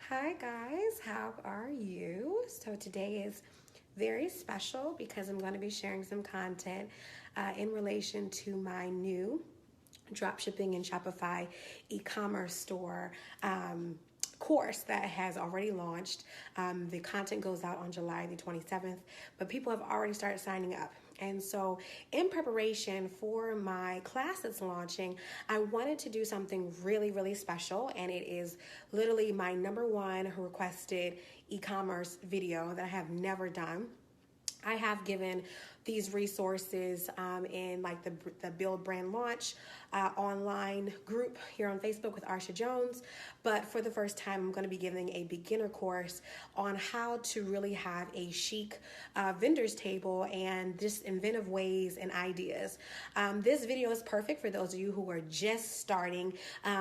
Hi guys, how are you? So today is very special because I'm going to be sharing some content in relation to my new dropshipping and Shopify e-commerce store course that has already launched. The content goes out on July the 27th, but people have already started signing up. And so in preparation for my class that's launching, I wanted to do something really, really special. And it is literally my #1 requested e-commerce video that I have never done. I have given these resources in like the Build Brand Launch online group here on Facebook with Arsha Jones. But for the first time, I'm going to be giving a beginner course on how to really have a chic vendor's table and just inventive ways and ideas. This video is perfect for those of you who are just starting.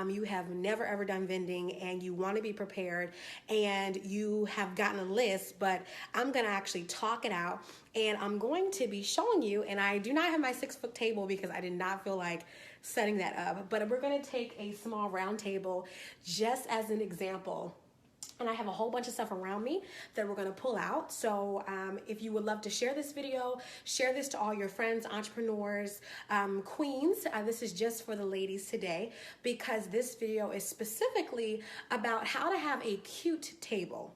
You have never ever done vending and you want to be prepared and you have gotten a list, but I'm going to actually talk it out. And I'm going to be showing you, and I do not have my 6-foot table because I did not feel like setting that up, but we're going to take a small round table just as an example. And I have a whole bunch of stuff around me that we're going to pull out. So if you would love to share this video, share this to all your friends, entrepreneurs, queens. This is just for the ladies today because this video is specifically about how to have a cute table.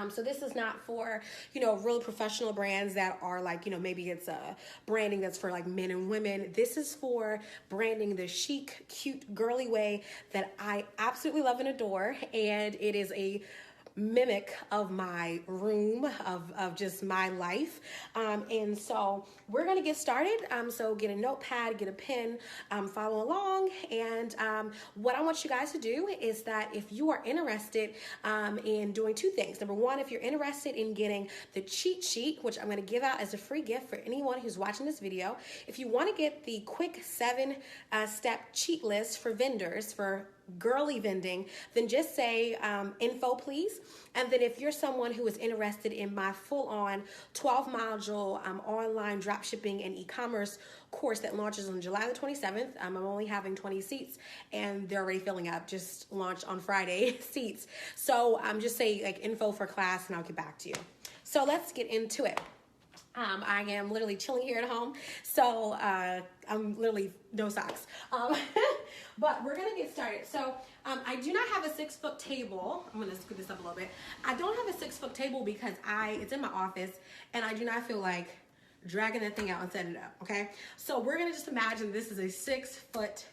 So this is not for, real professional brands that are like, maybe it's a branding that's for like men and women. This is for branding the chic, cute, girly way that I absolutely love and adore. And it is a mimic of my room, of just my life. And so we're going to get started. So get a notepad, get a pen, follow along. And what I want you guys to do is that if you are interested in doing two things. #1, if you're interested in getting the cheat sheet, which I'm going to give out as a free gift for anyone who's watching this video. If you want to get the quick 7-step cheat list for vendors, for girly vending, then just say info please. And then if you're someone who is interested in my full-on 12-module online dropshipping and e-commerce course that launches on July the 27th, I'm only having 20 seats and they're already filling up. Just launched on Friday seats. So just say like info for class and I'll get back to you. So let's get into it. I am literally chilling here at home, so I'm literally no socks. But we're gonna get started. So I do not have a 6-foot table. I'm gonna scoot this up a little bit. I don't have a 6-foot table because it's in my office and I do not feel like dragging that thing out and setting it up, okay? So we're gonna just imagine this is a 6-foot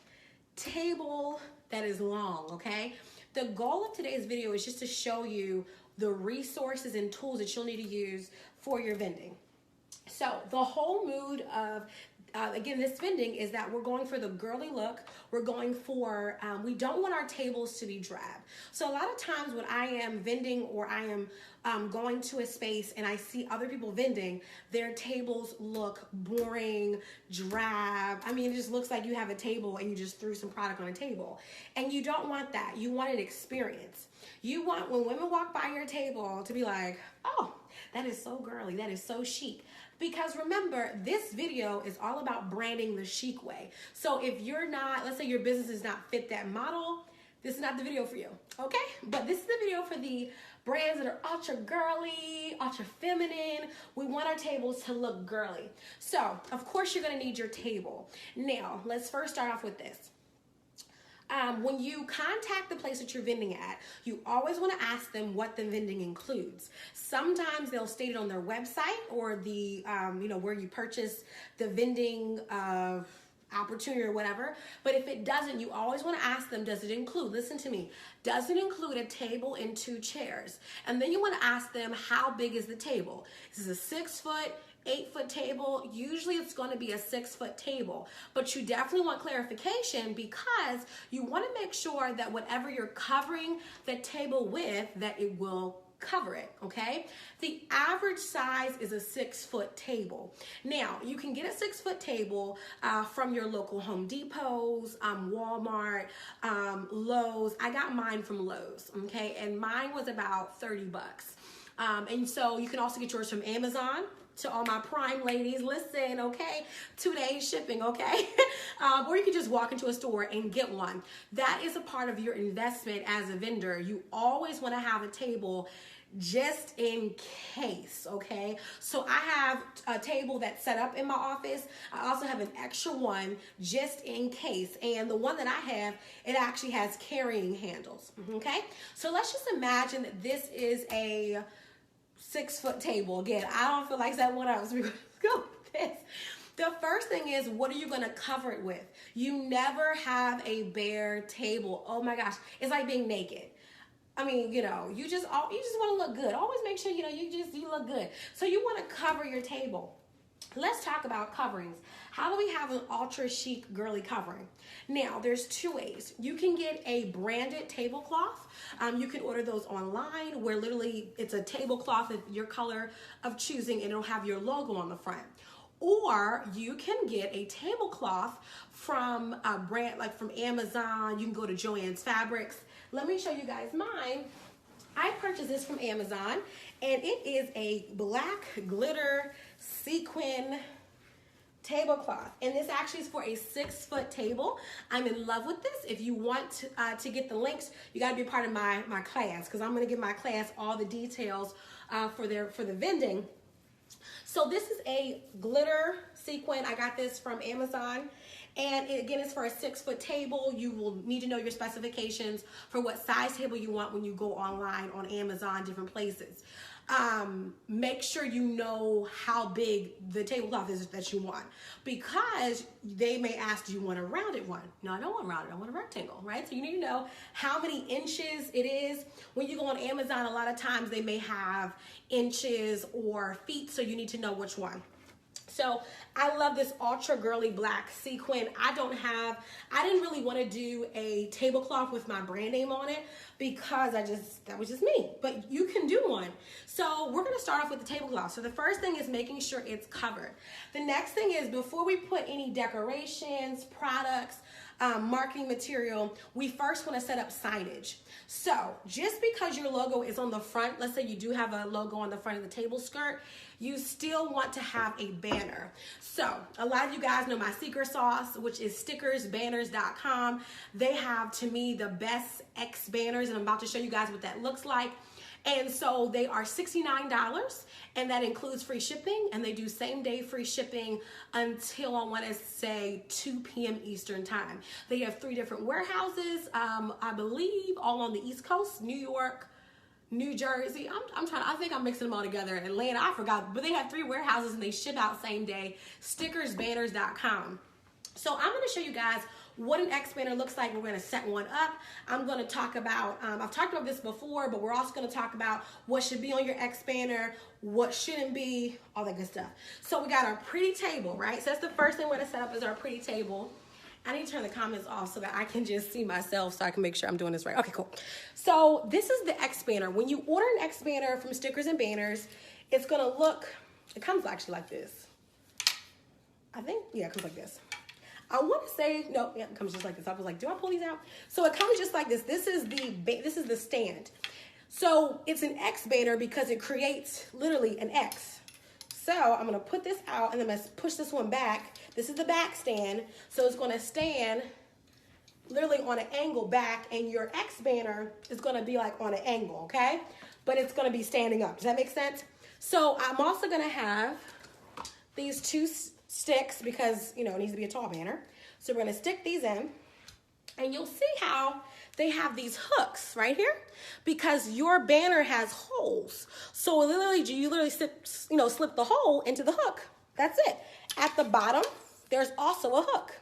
table that is long, okay? The goal of today's video is just to show you the resources and tools that you'll need to use for your vending. So the whole mood of, again, this vending is that we're going for the girly look. We're going for, we don't want our tables to be drab. So a lot of times when I am vending or I am going to a space and I see other people vending, their tables look boring, drab. I mean, it just looks like you have a table and you just threw some product on a table. And you don't want that. You want an experience. You want, when women walk by your table, to be like, oh, that is so girly. That is so chic. Because remember, this video is all about branding the chic way. So if you're not, let's say your business does not fit that model, this is not the video for you, okay? But this is the video for the brands that are ultra girly, ultra feminine. We want our tables to look girly. So, of course, you're gonna need your table. Now, let's first start off with this. When you contact the place that you're vending at, you always want to ask them what the vending includes. Sometimes they'll state it on their website or the, where you purchase the vending opportunity or whatever. But if it doesn't, you always want to ask them, does it include, listen to me, does it include a table and 2 chairs? And then you want to ask them, how big is the table? Is this a 6-foot? 8-foot table? Usually it's going to be a 6-foot table, but you definitely want clarification because you want to make sure that whatever you're covering the table with, that it will cover it, okay? The average size is a 6-foot table. Now, you can get a 6-foot table from your local Home Depots, Walmart, Lowe's. I got mine from Lowe's, okay? And mine was about $30. And so you can also get yours from Amazon. To all my Prime ladies, listen, okay? 2-day shipping, okay? Or you can just walk into a store and get one. That is a part of your investment as a vendor. You always want to have a table just in case, okay? So I have a table that's set up in my office. I also have an extra one just in case. And the one that I have, it actually has carrying handles, okay? So let's just imagine that this is a 6-foot table. Again, I don't feel like that one else. We're going to go with this. The first thing is, what are you going to cover it with? You never have a bare table. Oh my gosh. It's like being naked. I mean, you know, you just want to look good. Always make sure, you know, you look good. So you want to cover your table. Let's talk about coverings. How do we have an ultra chic girly covering? Now, there's 2 ways. You can get a branded tablecloth. You can order those online where literally it's a tablecloth of your color of choosing and it'll have your logo on the front. Or you can get a tablecloth from a brand like from Amazon. You can go to Joann's Fabrics. Let me show you guys mine. I purchased this from Amazon and it is a black glitter sequin tablecloth, and this actually is for a 6-foot table. I'm in love with this. If you want to get the links, you got to be part of my class, because I'm going to give my class all the details for the vending. So this is a glitter sequin. I got this from Amazon. And again, it's for a 6-foot table. You will need to know your specifications for what size table you want when you go online on Amazon, different places. Make sure you know how big the tablecloth is that you want, because they may ask, do you want a rounded one? No, I don't want rounded, I want a rectangle, right? So you need to know how many inches it is. When you go on Amazon, a lot of times they may have inches or feet, so you need to know which one. So I love this ultra girly black sequin. I didn't really want to do a tablecloth with my brand name on it, because that was just me, but you can do one. So we're going to start off with the tablecloth. So the first thing is making sure it's covered. The next thing is, before we put any decorations, products, marketing material, we first want to set up signage. So just because your logo is on the front, let's say you do have a logo on the front of the table skirt, you still want to have a banner. So a lot of you guys know my secret sauce, which is stickersbanners.com. They have, to me, the best X banners, and I'm about to show you guys what that looks like. And so they are $69, and that includes free shipping, and they do same-day free shipping until, I want to say, 2 p.m. Eastern time. They have 3 different warehouses, I believe, all on the East Coast, New York, New Jersey. I think I'm mixing them all together. Atlanta, I forgot, but they have 3 warehouses and they ship out same day. Stickersbanners.com. So I'm going to show you guys what an X banner looks like. We're going to set one up. I'm going to talk about, I've talked about this before, but we're also going to talk about what should be on your X banner, what shouldn't be, all that good stuff. So we got our pretty table, right? So that's the first thing we're going to set up, is our pretty table. I need to turn the comments off so that I can just see myself, so I can make sure I'm doing this right. Okay, cool. So this is the X banner. When you order an X banner from Stickers and Banners, it's going to look, it comes actually like this. I think, yeah, it comes like this. I want to say, no, yeah, it comes just like this. I was like, do I pull these out? So it comes just like this. This is the stand. So it's an X banner because it creates literally an X. So I'm going to put this out, and then I'm going to push this one back. This is the back stand. So it's going to stand literally on an angle back, and your X banner is going to be like on an angle, okay? But it's going to be standing up. Does that make sense? So I'm also going to have these 2 sticks, because, you know, it needs to be a tall banner. So we're going to stick these in, and you'll see how they have these hooks right here, because your banner has holes. So literally, you literally slip the hole into the hook. That's it. At the bottom, there's also a hook.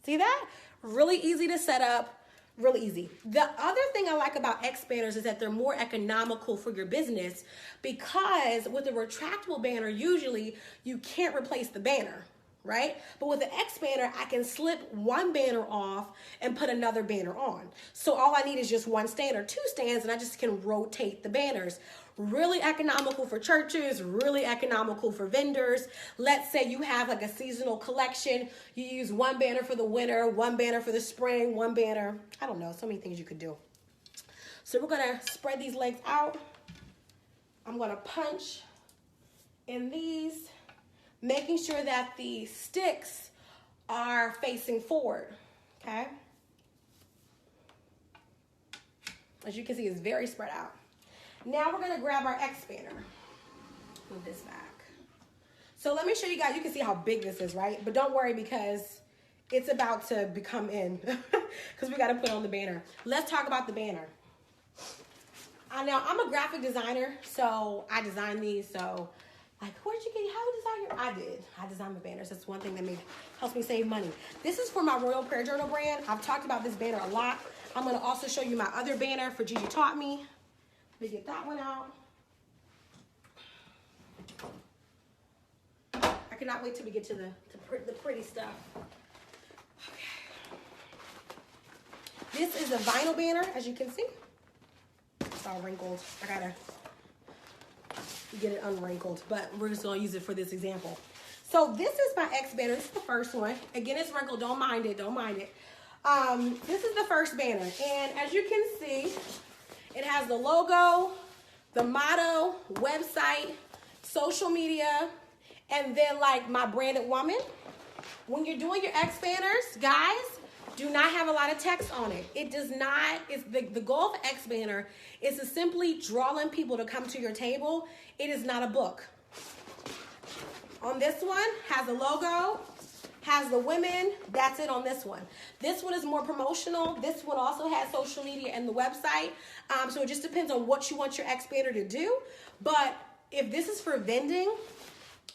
See that? Really easy to set up. Really easy. The other thing I like about X banners is that they're more economical for your business, because with a retractable banner, usually you can't replace the banner, right? But with the X banner, I can slip one banner off and put another banner on. So all I need is just 1 stand or 2 stands, and I just can rotate the banners. Really economical for churches, really economical for vendors. Let's say you have like a seasonal collection. You use 1 banner for the winter, 1 banner for the spring, 1 banner. I don't know, so many things you could do. So we're gonna spread these legs out. I'm going to punch in these, making sure that the sticks are facing forward, okay? As you can see, it's very spread out. Now we're going to grab our expander. Move this back. So let me show you guys. You can see how big this is, right? But don't worry because it's about to become in because we got to put on the banner. Let's talk about the banner. Now, I'm a graphic designer, so I designed these. So, like, where'd you get, how did you design your, I designed the banners. That's one thing that helps me save money. This is for my Royal Prayer Journal brand. I've talked about this banner a lot. I'm going to also show you my other banner for Gigi Taught Me. Let me get that one out. I cannot wait till we get to the pretty stuff. Okay. This is a vinyl banner, as you can see. It's all wrinkled. I gotta get it unwrinkled, but we're just gonna use it for this example. So this is my X banner. This is the first one. Again, it's wrinkled. Don't mind it. Don't mind it. This is the first banner, and as you can see, it has the logo, the motto, website, social media, and then like my branded woman. When you're doing your X banners, guys, do not have a lot of text on it. It does not, it's the goal of X banner is to simply draw in people to come to your table. It is not a book. On this one, has the logo, has the women, that's it on this one. This one is more promotional. This one also has social media and the website. So it just depends on what you want your X banner to do. But if this is for vending,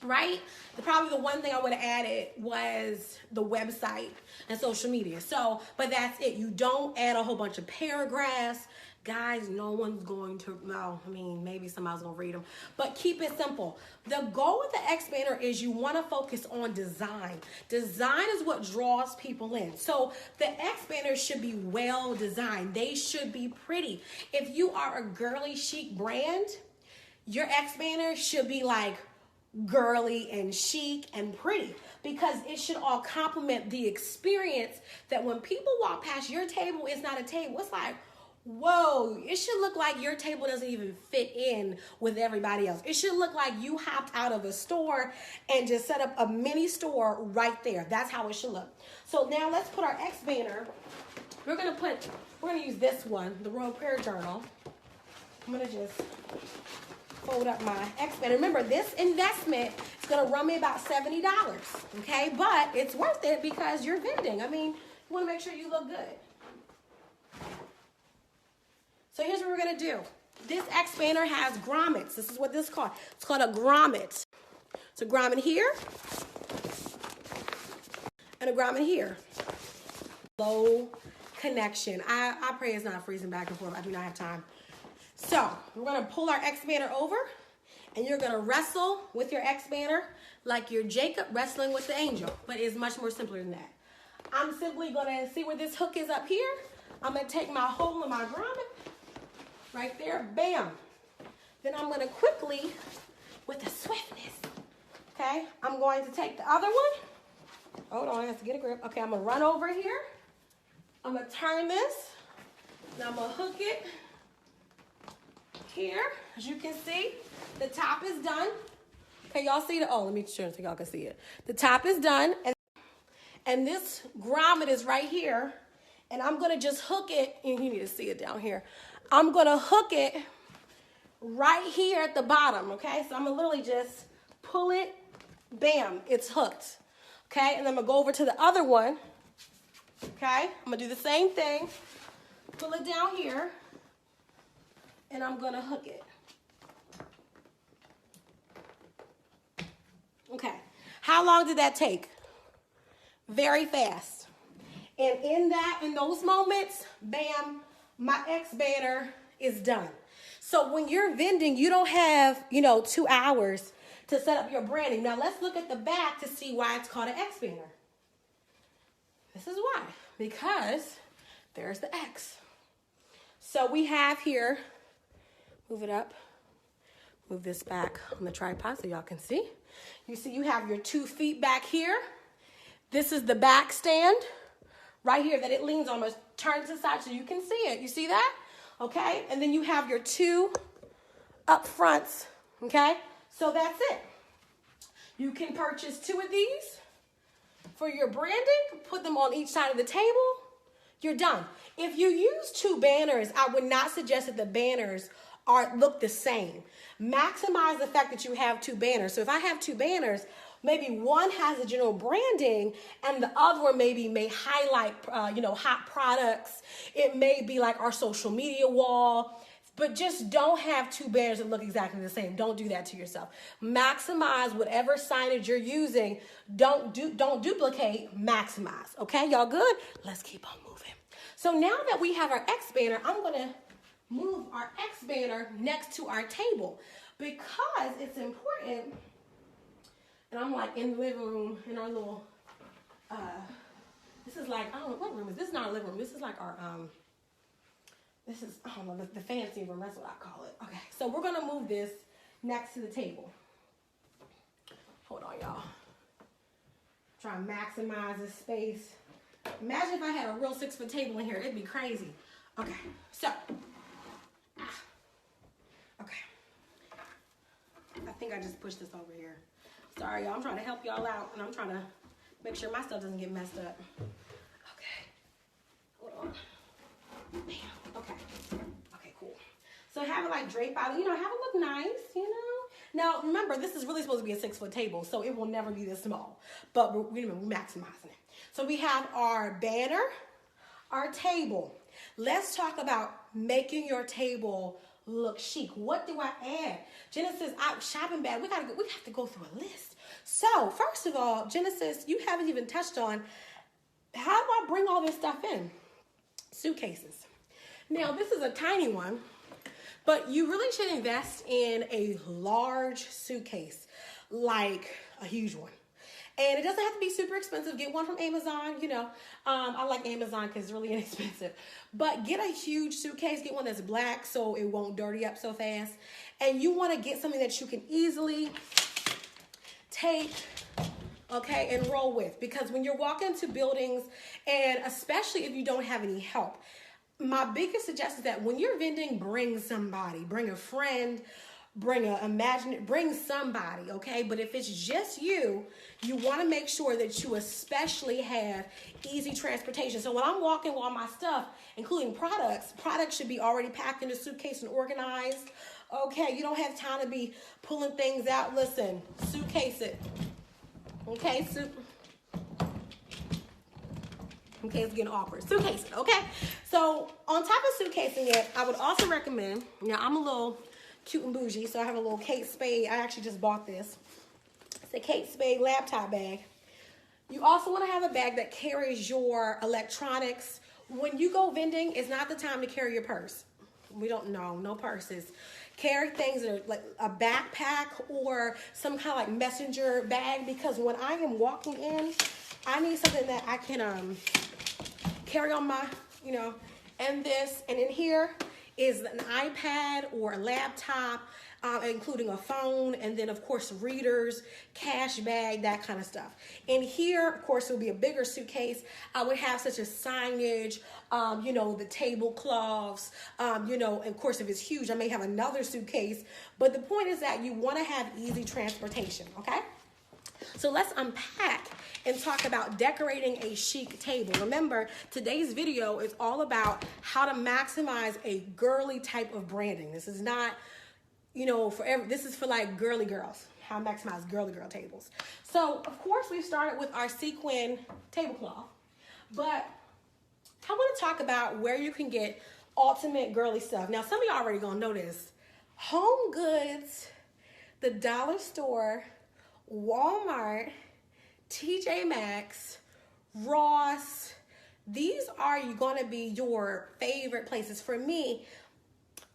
right? Probably the one thing I would have added was the website and social media. So, but that's it. You don't add a whole bunch of paragraphs. Guys, no one's going to, no, I mean, maybe somebody's going to read them. But keep it simple. The goal with the X banner is you want to focus on design. Design is what draws people in. So the X banners should be well designed. They should be pretty. If you are a girly chic brand, your X banner should be like girly and chic and pretty, because it should all complement the experience that when people walk past your table, it's not a table. It's like, whoa, it should look like your table doesn't even fit in with everybody else. It should look like you hopped out of a store and just set up a mini store right there. That's how it should look. So now let's put our X banner. We're gonna use this one, the Royal Prayer Journal. I'm gonna just fold up my X banner. Remember, this investment is gonna run me about $70, okay? But it's worth it because you're vending. I mean, you wanna make sure you look good. So here's what we're gonna do. This X banner has grommets. This is what this is called. It's called a grommet. It's a grommet here and a grommet here. Low connection. I pray it's not freezing back and forth. I do not have time. So we're gonna pull our X banner over, and you're gonna wrestle with your X banner like you're Jacob wrestling with the angel, but it's much more simpler than that. I'm simply gonna see where this hook is up here. I'm gonna take my hole in my grommet, right there, bam. Then I'm gonna quickly, with the swiftness, okay, I'm going to take the other one. Hold on, I have to get a grip. Okay, I'm gonna run over here. I'm gonna turn this, now I'm gonna hook it here. As you can see, the top is done. Okay, y'all see the, oh, let me show so y'all can see it. The top is done, and this grommet is right here, and I'm gonna just hook it, and you need to see it down here. I'm gonna hook it right here at the bottom, okay? So I'm gonna literally just pull it, bam, it's hooked, okay? And then I'm gonna go over to the other one, okay? I'm gonna do the same thing, pull it down here, and I'm gonna hook it. Okay, how long did that take? Very fast. And in those moments, bam, my X banner is done. So when you're vending, you don't have, 2 hours to set up your branding. Now let's look at the back to see why it's called an X banner. This is why, because there's the X. So we have here, move it up, move this back on the tripod so y'all can see. You see you have your 2 feet back here. This is the back stand right here that it leans on. Turn to the side so you can see it. You see that? Okay, and then you have your 2 up fronts, okay? So that's it. You can purchase 2 of these for your branding, put them on each side of the table, you're done. If you use 2 banners, I would not suggest that the banners look the same. Maximize the fact that you have 2 banners. So if I have 2 banners, maybe one has a general branding and the other one maybe may highlight, hot products. It may be like our social media wall, but just don't have 2 banners that look exactly the same. Don't do that to yourself. Maximize whatever signage you're using. Don't duplicate, maximize. Okay, y'all good? Let's keep on moving. So now that we have our X banner, I'm gonna move our X banner next to our table because it's important. And I'm like in the living room in our little, this is like, I don't know, what room is this? This is not our living room. This is like our, this is, I don't know, the fancy room. That's what I call it. Okay, so we're gonna move this next to the table. Hold on, y'all. Try and maximize this space. Imagine if I had a real 6-foot table in here. It'd be crazy. Okay, so, okay. I think I just pushed this over here. Sorry, y'all. I'm trying to help y'all out, and I'm trying to make sure my stuff doesn't get messed up. Okay. Hold on. Bam. Okay. Okay, cool. So have it like drape out, have it look nice, Now, remember, this is really supposed to be a 6-foot table, so it will never be this small. But we're maximizing it. So we have our banner, our table. Let's talk about making your table look chic. What do I add? Genesis shopping bag. We have to go through a list. So first of all, Genesis, you haven't even touched on how do I bring all this stuff in? Suitcases. Now this is a tiny one, but you really should invest in a large suitcase, like a huge one. And it doesn't have to be super expensive. Get one from Amazon, I like Amazon because it's really inexpensive. But get a huge suitcase. Get one that's black so it won't dirty up so fast. And you want to get something that you can easily take, okay, and roll with. Because when you're walking to buildings, and especially if you don't have any help, my biggest suggestion is that when you're vending, bring somebody. Bring a friend. Bring somebody, okay? But if it's just you want to make sure that you especially have easy transportation. So when I'm walking with all my stuff, including products should be already packed in a suitcase and organized. Okay, you don't have time to be pulling things out. Listen, suitcase it. Okay, okay, it's getting awkward. Suitcase it, okay? So on top of suitcasing it, I would also recommend, now I'm a little cute and bougie, so I have a little Kate Spade. I actually just bought this. It's a Kate Spade laptop bag. You also want to have a bag that carries your electronics. When you go vending, it's not the time to carry your purse. We don't know, no purses. Carry things that are like a backpack or some kind of like messenger bag, because when I am walking in, I need something that I can carry on my, and this, and in here is an iPad or a laptop, including a phone, and then of course readers, cash bag, that kind of stuff. And here, of course, it would be a bigger suitcase. I would have such as signage, the tablecloths, and of course, if it's huge, I may have another suitcase. But the point is that you want to have easy transportation, okay? So let's unpack and talk about decorating a chic table. Remember, today's video is all about how to maximize a girly type of branding. This is not, this is for like girly girls, how to maximize girly girl tables. So, of course, we started with our sequin tablecloth, but I want to talk about where you can get ultimate girly stuff. Now, some of y'all already gonna know this. Home Goods, the dollar store, Walmart, TJ Maxx, Ross, these are going to be your favorite places. For me,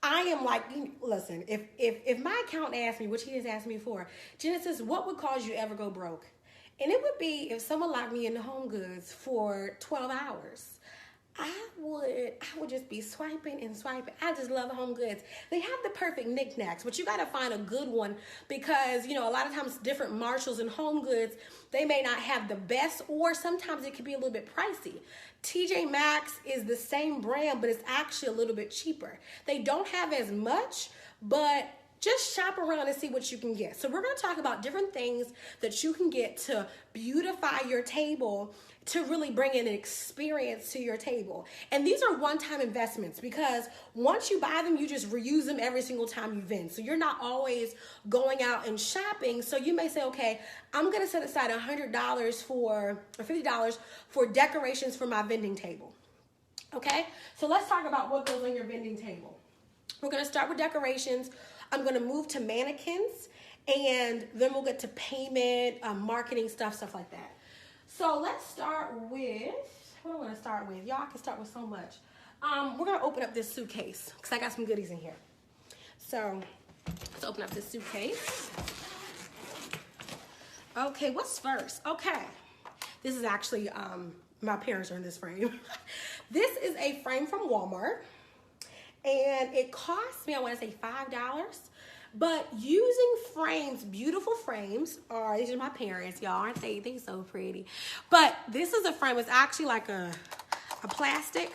I am like, listen, if my accountant asked me, which he has asked me for, Genesis, what would cause you ever go broke? And it would be if someone locked me in the Home Goods for 12 hours. I would just be swiping and swiping. I just love Home Goods. They have the perfect knickknacks, but you got to find a good one because, a lot of times different Marshalls and Home Goods, they may not have the best, or sometimes it can be a little bit pricey. TJ Maxx is the same brand, but it's actually a little bit cheaper. They don't have as much, but just shop around and see what you can get. So we're going to talk about different things that you can get to beautify your table, to really bring in an experience to your table. And these are one-time investments, because once you buy them, you just reuse them every single time you vend. So you're not always going out and shopping. So you may say, okay, I'm going to set aside $100 or $50 for decorations for my vending table. Okay, so let's talk about what goes on your vending table. We're going to start with decorations. I'm going to move to mannequins, and then we'll get to payment, marketing stuff like that. So let's start with, what do I want to start with? Y'all can start with so much. We're going to open up this suitcase because I got some goodies in here. So let's open up this suitcase. Okay, what's first? Okay, this is actually, my parents are in this frame. This is a frame from Walmart, and it cost me, I want to say $5. But using frames, beautiful frames, these are my parents, y'all, aren't they? They're so pretty. But this is a frame. It's actually like a plastic,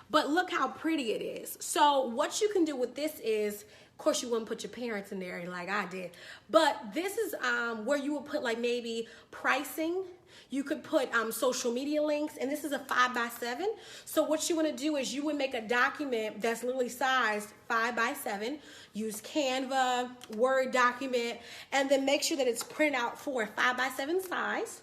but look how pretty it is. So what you can do with this is, of course, you wouldn't put your parents in there like I did, but this is where you would put like maybe pricing. You could put social media links, and this is a 5x7. So what you want to do is you would make a document that's literally sized 5x7. Use Canva, Word document, and then make sure that it's printed out for a 5x7 size.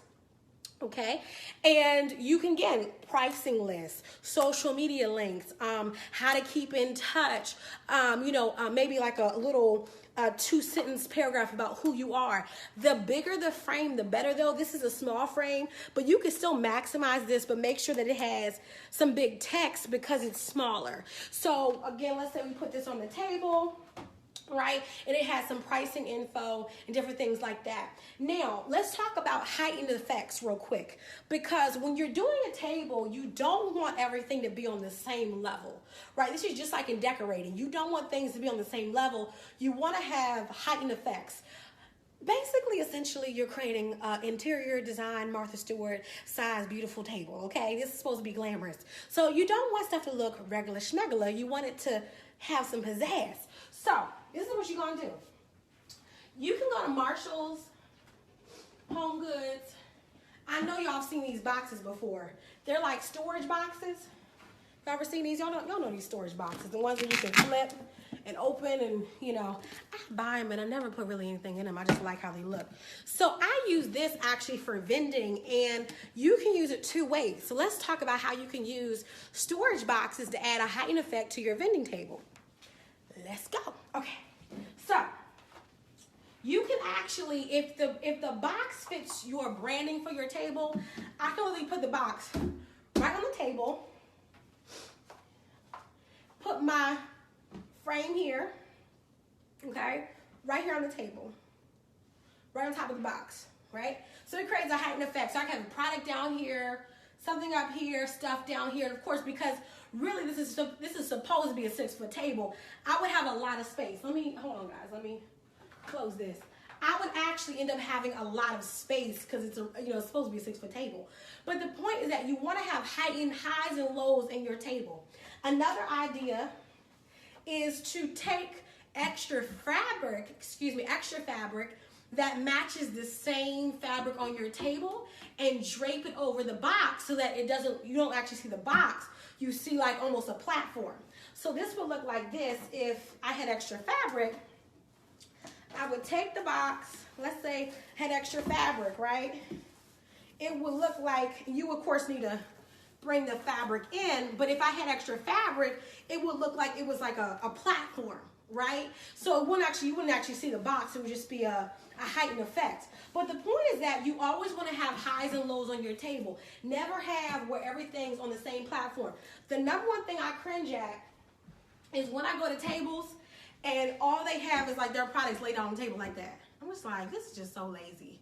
Okay, and you can get pricing lists, social media links, how to keep in touch, maybe like a little 2-sentence paragraph about who you are. The bigger the frame, the better, though. This is a small frame, but you can still maximize this, but make sure that it has some big text because it's smaller. So again, let's say we put this on the table, right? And it has some pricing info and different things like that. Now, let's talk about heightened effects real quick, because when you're doing a table, you don't want everything to be on the same level, right? This is just like in decorating. You don't want things to be on the same level. You want to have heightened effects. Basically, essentially, you're creating interior design, Martha Stewart size, beautiful table, okay? This is supposed to be glamorous. So you don't want stuff to look regular schmegula. You want it to have some pizzazz. So this is what you're going to do. You can go to Marshall's, Home Goods. I know y'all have seen these boxes before. They're like storage boxes. Y'all ever seen these? Y'all know these storage boxes. The ones that you can flip and open, and I buy them and I never put really anything in them. I just like how they look. So I use this actually for vending, and you can use it 2 ways. So let's talk about how you can use storage boxes to add a heightened effect to your vending table. Let's go. Okay, so you can actually, if the box fits your branding for your table, I can really put the box right on the table, put my frame here, okay, right here on the table, right on top of the box, right? So it creates a heightened effect. So I can have a product down here, something up here, stuff down here, and of course, because really this is supposed to be a 6-foot table, I would have a lot of space. Hold on guys, let me close this. I would actually end up having a lot of space because it's it's supposed to be a 6-foot table. But the point is that you want to have heightened highs and lows in your table. Another idea is to take extra fabric that matches the same fabric on your table and drape it over the box so that you don't actually see the box. You see like almost a platform. So this would look like this. If I had extra fabric, I would take the box, let's say had extra fabric, right? It would look like, you of course need to bring the fabric in, but if I had extra fabric, it would look like it was like a platform, right? So you wouldn't actually see the box. It would just be a heightened effect. But the point is that you always want to have highs and lows on your table. Never have where everything's on the same platform. The number one thing I cringe at is when I go to tables and all they have is like their products laid out on the table like that. I'm just like, this is just so lazy.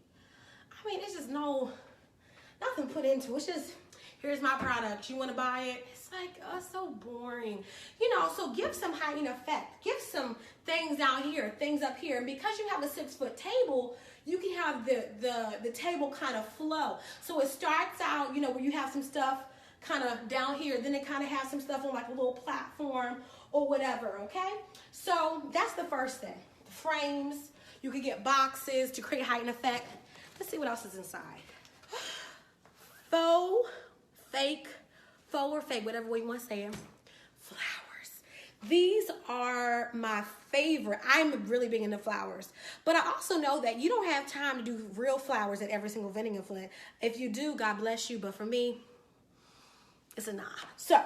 I mean, it's just nothing put into it. It's just, here's my product. You want to buy it? It's like, oh, it's so boring. So give some heightened effect. Give some things down here, things up here. And because you have a 6-foot table, you can have the table kind of flow. So it starts out, where you have some stuff kind of down here. Then it kind of has some stuff on like a little platform or whatever, okay? So that's the first thing. frames. You could get boxes to create height and effect. Let's see what else is inside. Faux, fake, faux or fake, whatever way you want to say it. Flowers. These are my favorite. I'm really big into flowers. But I also know that you don't have time to do real flowers at every single vending in Flint. If you do, God bless you. But for me, it's a nah. So,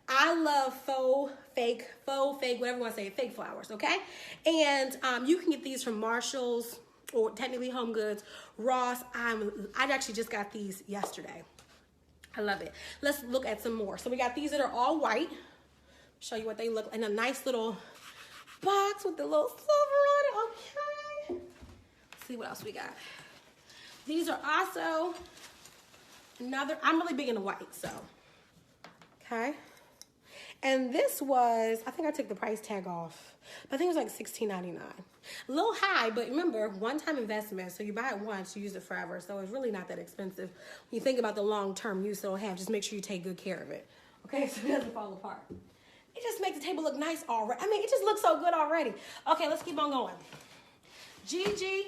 I love faux, fake, whatever you want to say, fake flowers, okay? And you can get these from Marshall's, or technically Home Goods, Ross. I actually just got these yesterday. I love it. Let's look at some more. So we got these that are all white. Show you what they look like in a nice little box with the little silver on it. Okay. Let's see what else we got. These are also another, I'm really big into white, so. Okay. And this was, I think I took the price tag off. But I think it was like $16.99. A little high, but remember, one-time investment. So you buy it once, you use it forever. So it's really not that expensive. When you think about the long-term use it'll have, just make sure you take good care of it. Okay, so it doesn't fall apart. It just makes the table look nice already. I mean, it just looks so good already. Okay, let's keep on going. Gigi,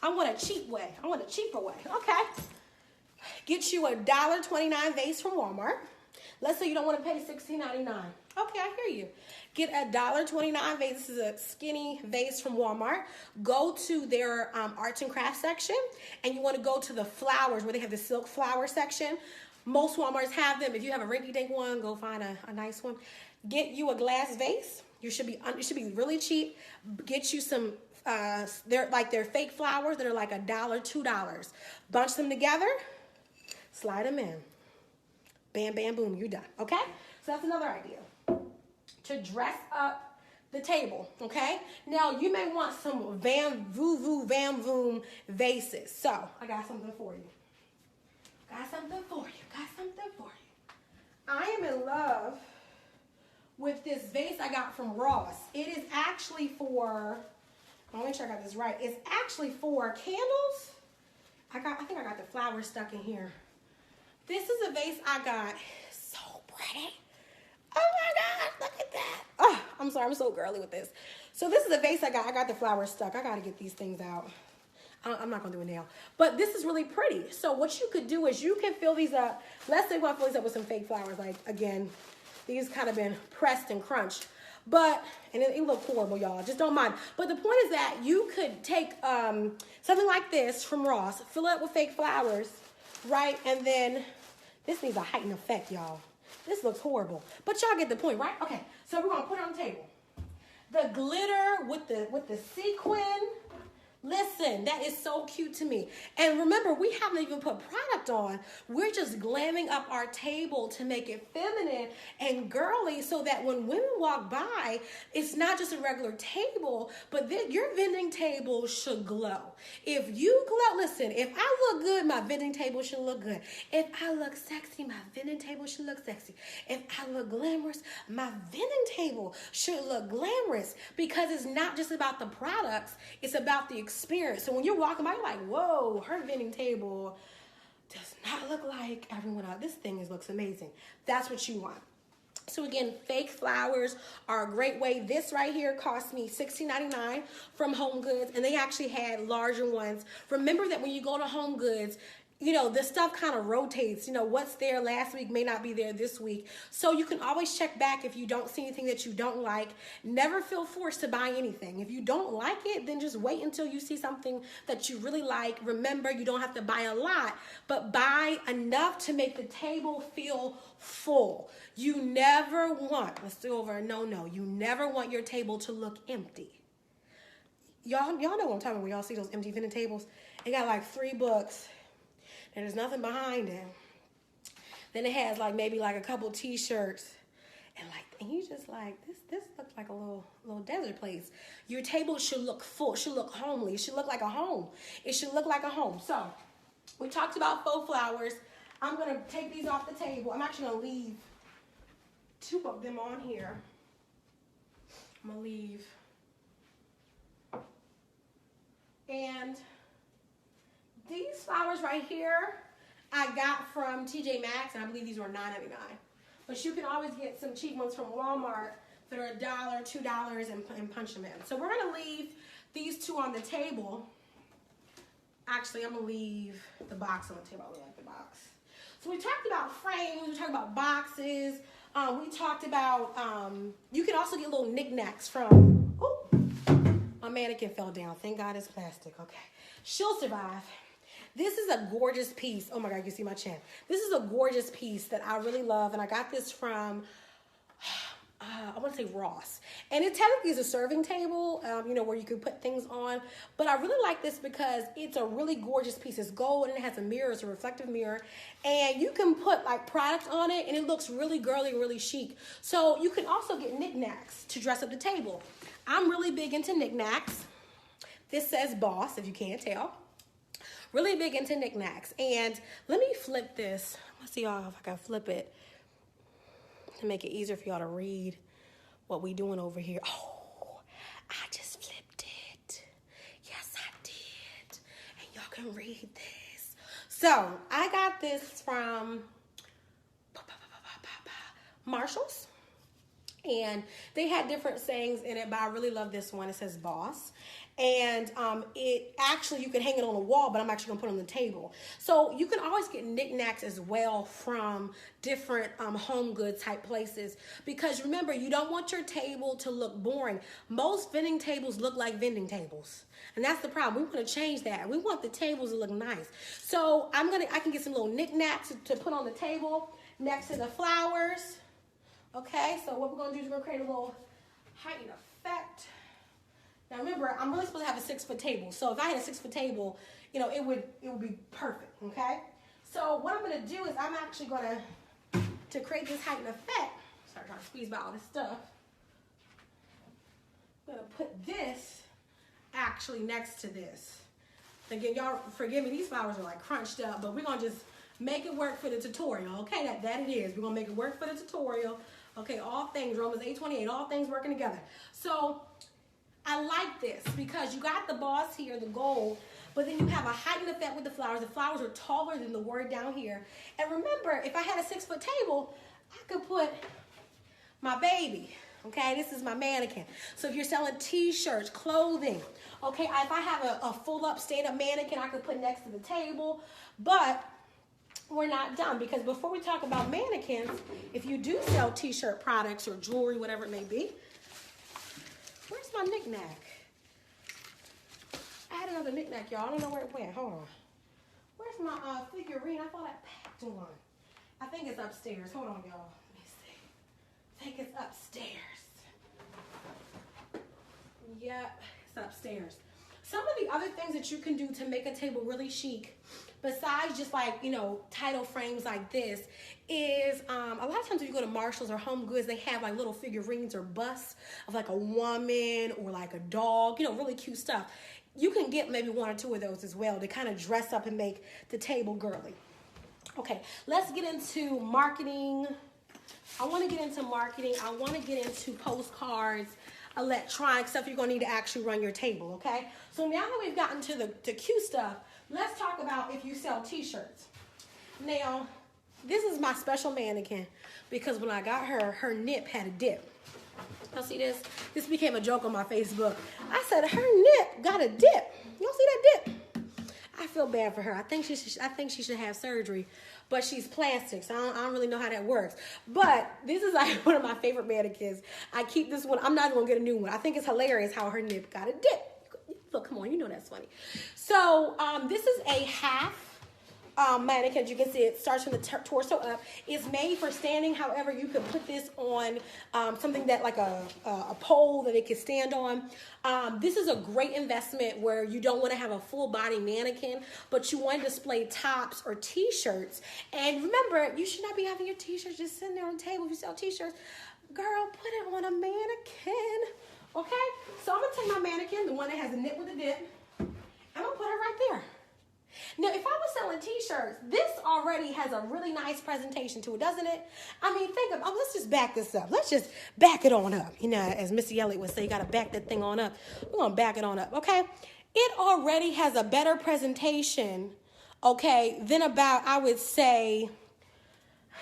I want a cheap way. I want a cheaper way. Okay. Get you a $1.29 vase from Walmart. Let's say you don't want to pay $16.99. Okay, I hear you. Get a $1.29 vase. This is a skinny vase from Walmart. Go to their arts and crafts section, and you want to go to the flowers where they have the silk flower section. Most Walmarts have them. If you have a rinky-dink one, go find a nice one. Get you a glass vase. It should be really cheap. Get you some. They're fake flowers that are like $1, $2. Bunch them together. Slide them in. Bam, bam, boom, you're done, okay? So that's another idea. To dress up the table, okay? Now, you may want some Vam Voom vases. So, I got something for you. I am in love with this vase I got from Ross. It is actually for, I want to make sure I got this right. It's actually for candles. I think I got the flowers stuck in here. This is a vase I got. So pretty. Oh my God, look at that. Oh, I'm sorry, I'm so girly with this. So this is a vase I got. I got the flowers stuck. I got to get these things out. I'm not going to do it now. But this is really pretty. So what you could do is you can fill these up. Let's say you want to fill these up with some fake flowers. Like, again, these kind of been pressed and crunched. But, and it look horrible, y'all. Just don't mind. But the point is that you could take something like this from Ross, fill it up with fake flowers, right? And then this needs a heightened effect, y'all. This looks horrible. But y'all get the point, right? Okay, so we're going to put it on the table. The glitter with the sequin. Listen, that is so cute to me. And remember, we haven't even put product on. We're just glamming up our table to make it feminine and girly so that when women walk by, it's not just a regular table, but your vending table should glow. If you glow, listen, if I look good, my vending table should look good. If I look sexy, my vending table should look sexy. If I look glamorous, my vending table should look glamorous, because it's not just about the products, it's about the experience. So when you're walking by, you're like, whoa, her vending table does not look like everyone else. This thing looks amazing. That's what you want. So again, fake flowers are a great way. This right here cost me $16.99 from Home Goods, and they actually had larger ones. Remember that when you go to Home Goods, you know, the stuff kind of rotates. You know, what's there last week may not be there this week. So you can always check back if you don't see anything that you don't like. Never feel forced to buy anything. If you don't like it, then just wait until you see something that you really like. Remember, you don't have to buy a lot, but buy enough to make the table feel full. You never want, let's do over a no-no, you never want your table to look empty. Y'all know what I'm talking about when y'all see those empty vending tables. It got like 3 books. And there's nothing behind it. Then it has like maybe like a couple t-shirts, and you just like, this looks like a little desert place. Your table should look full, should look homely. It should look like a home. It should look like a home. So we talked about faux flowers. I'm gonna take these off the table. I'm actually gonna leave 2 of them on here. I'm gonna leave. And these flowers right here, I got from TJ Maxx, and I believe these were $9.99. But you can always get some cheap ones from Walmart that are $1, $2, and punch them in. So we're gonna leave these two on the table. Actually, I'm going to leave the box on the table. I really like the box. So we talked about frames. We talked about boxes. We talked about, you can also get little knickknacks from, oh, my mannequin fell down. Thank God it's plastic. Okay. She'll survive. This is a gorgeous piece. Oh my God, you can see my chin. This is a gorgeous piece that I really love. And I got this from, I want to say Ross. And it technically is a serving table, where you can put things on. But I really like this because it's a really gorgeous piece. It's gold and it has a mirror. It's a reflective mirror. And you can put like product on it and it looks really girly, really chic. So you can also get knickknacks to dress up the table. I'm really big into knickknacks. This says Boss, if you can't tell. Really big into knickknacks. And let me flip this. Let's see y'all if I can flip it to make it easier for y'all to read what we doing over here. Oh, I just flipped it. Yes, I did. And y'all can read this. So I got this from Marshall's. And they had different sayings in it, but I really love this one. It says Boss. And it actually, you can hang it on a wall, but I'm actually going to put it on the table. So you can always get knickknacks as well from different home goods type places. Because remember, you don't want your table to look boring. Most vending tables look like vending tables. And that's the problem. We want to change that. We want the tables to look nice. So I can get some little knickknacks to put on the table next to the flowers. Okay, so what we're going to do is we're going to create a little heightened effect. Now remember, I'm really supposed to have a 6-foot table. So if I had a 6-foot table, it would be perfect, okay? So what I'm going to do is I'm actually going to create this heightened effect. Start trying to squeeze by all this stuff. I'm going to put this actually next to this. Again, y'all forgive me, these flowers are like crunched up, but we're going to just make it work for the tutorial, okay? That it is. We're going to make it work for the tutorial. Okay, all things, Romans 8:28, all things working together. So I like this because you got the boss here, the gold, but then you have a heightened effect with the flowers. The flowers are taller than the word down here. And remember, if I had a 6-foot table, I could put my baby. Okay, this is my mannequin. So if you're selling t-shirts, clothing, okay, if I have a full-up, stand-up mannequin, I could put next to the table. But we're not done because before we talk about mannequins, if you do sell t-shirt products or jewelry, whatever it may be, where's my knickknack? I had another knickknack, y'all. I don't know where it went. Hold on. Where's my figurine? I thought I packed one. I think it's upstairs. Hold on, y'all. Let me see. I think it's upstairs. Yep, it's upstairs. Some of the other things that you can do to make a table really chic, besides just like, title frames like this, is a lot of times if you go to Marshall's or Home Goods, they have like little figurines or busts of like a woman or like a dog, really cute stuff. You can get maybe 1 or 2 of those as well to kind of dress up and make the table girly. Okay, let's get into marketing. I want to get into marketing. I want to get into postcards, electronic stuff you're going to need to actually run your table, okay? So now that we've gotten to the cute stuff, let's talk about if you sell t-shirts. Now, this is my special mannequin because when I got her nip had a dip. Y'all see this? This became a joke on my Facebook. I said, her nip got a dip. Y'all see that dip? I feel bad for her. I think she should have surgery, but she's plastic, so I don't really know how that works. But this is like one of my favorite mannequins. I keep this one. I'm not going to get a new one. I think it's hilarious how her nip got a dip. Look, come on, that's funny. So this is a half mannequin. As you can see, it starts from the torso up. It's made for standing. However, you could put this on something that like a pole that it can stand on. This is a great investment where you don't want to have a full body mannequin, but you want to display tops or t-shirts. And remember, you should not be having your t-shirts just sitting there on the table if you sell t-shirts. Girl, put it on a mannequin. Okay? So I'm going to take my mannequin, the one that has a nip with a dip. I'm going to put her right there. Now, if I was selling t-shirts, this already has a really nice presentation to it, doesn't it? I mean, let's just back this up. Let's just back it on up. As Missy Elliott would say, you got to back that thing on up. We're going to back it on up, okay? It already has a better presentation, okay, than about, I would say,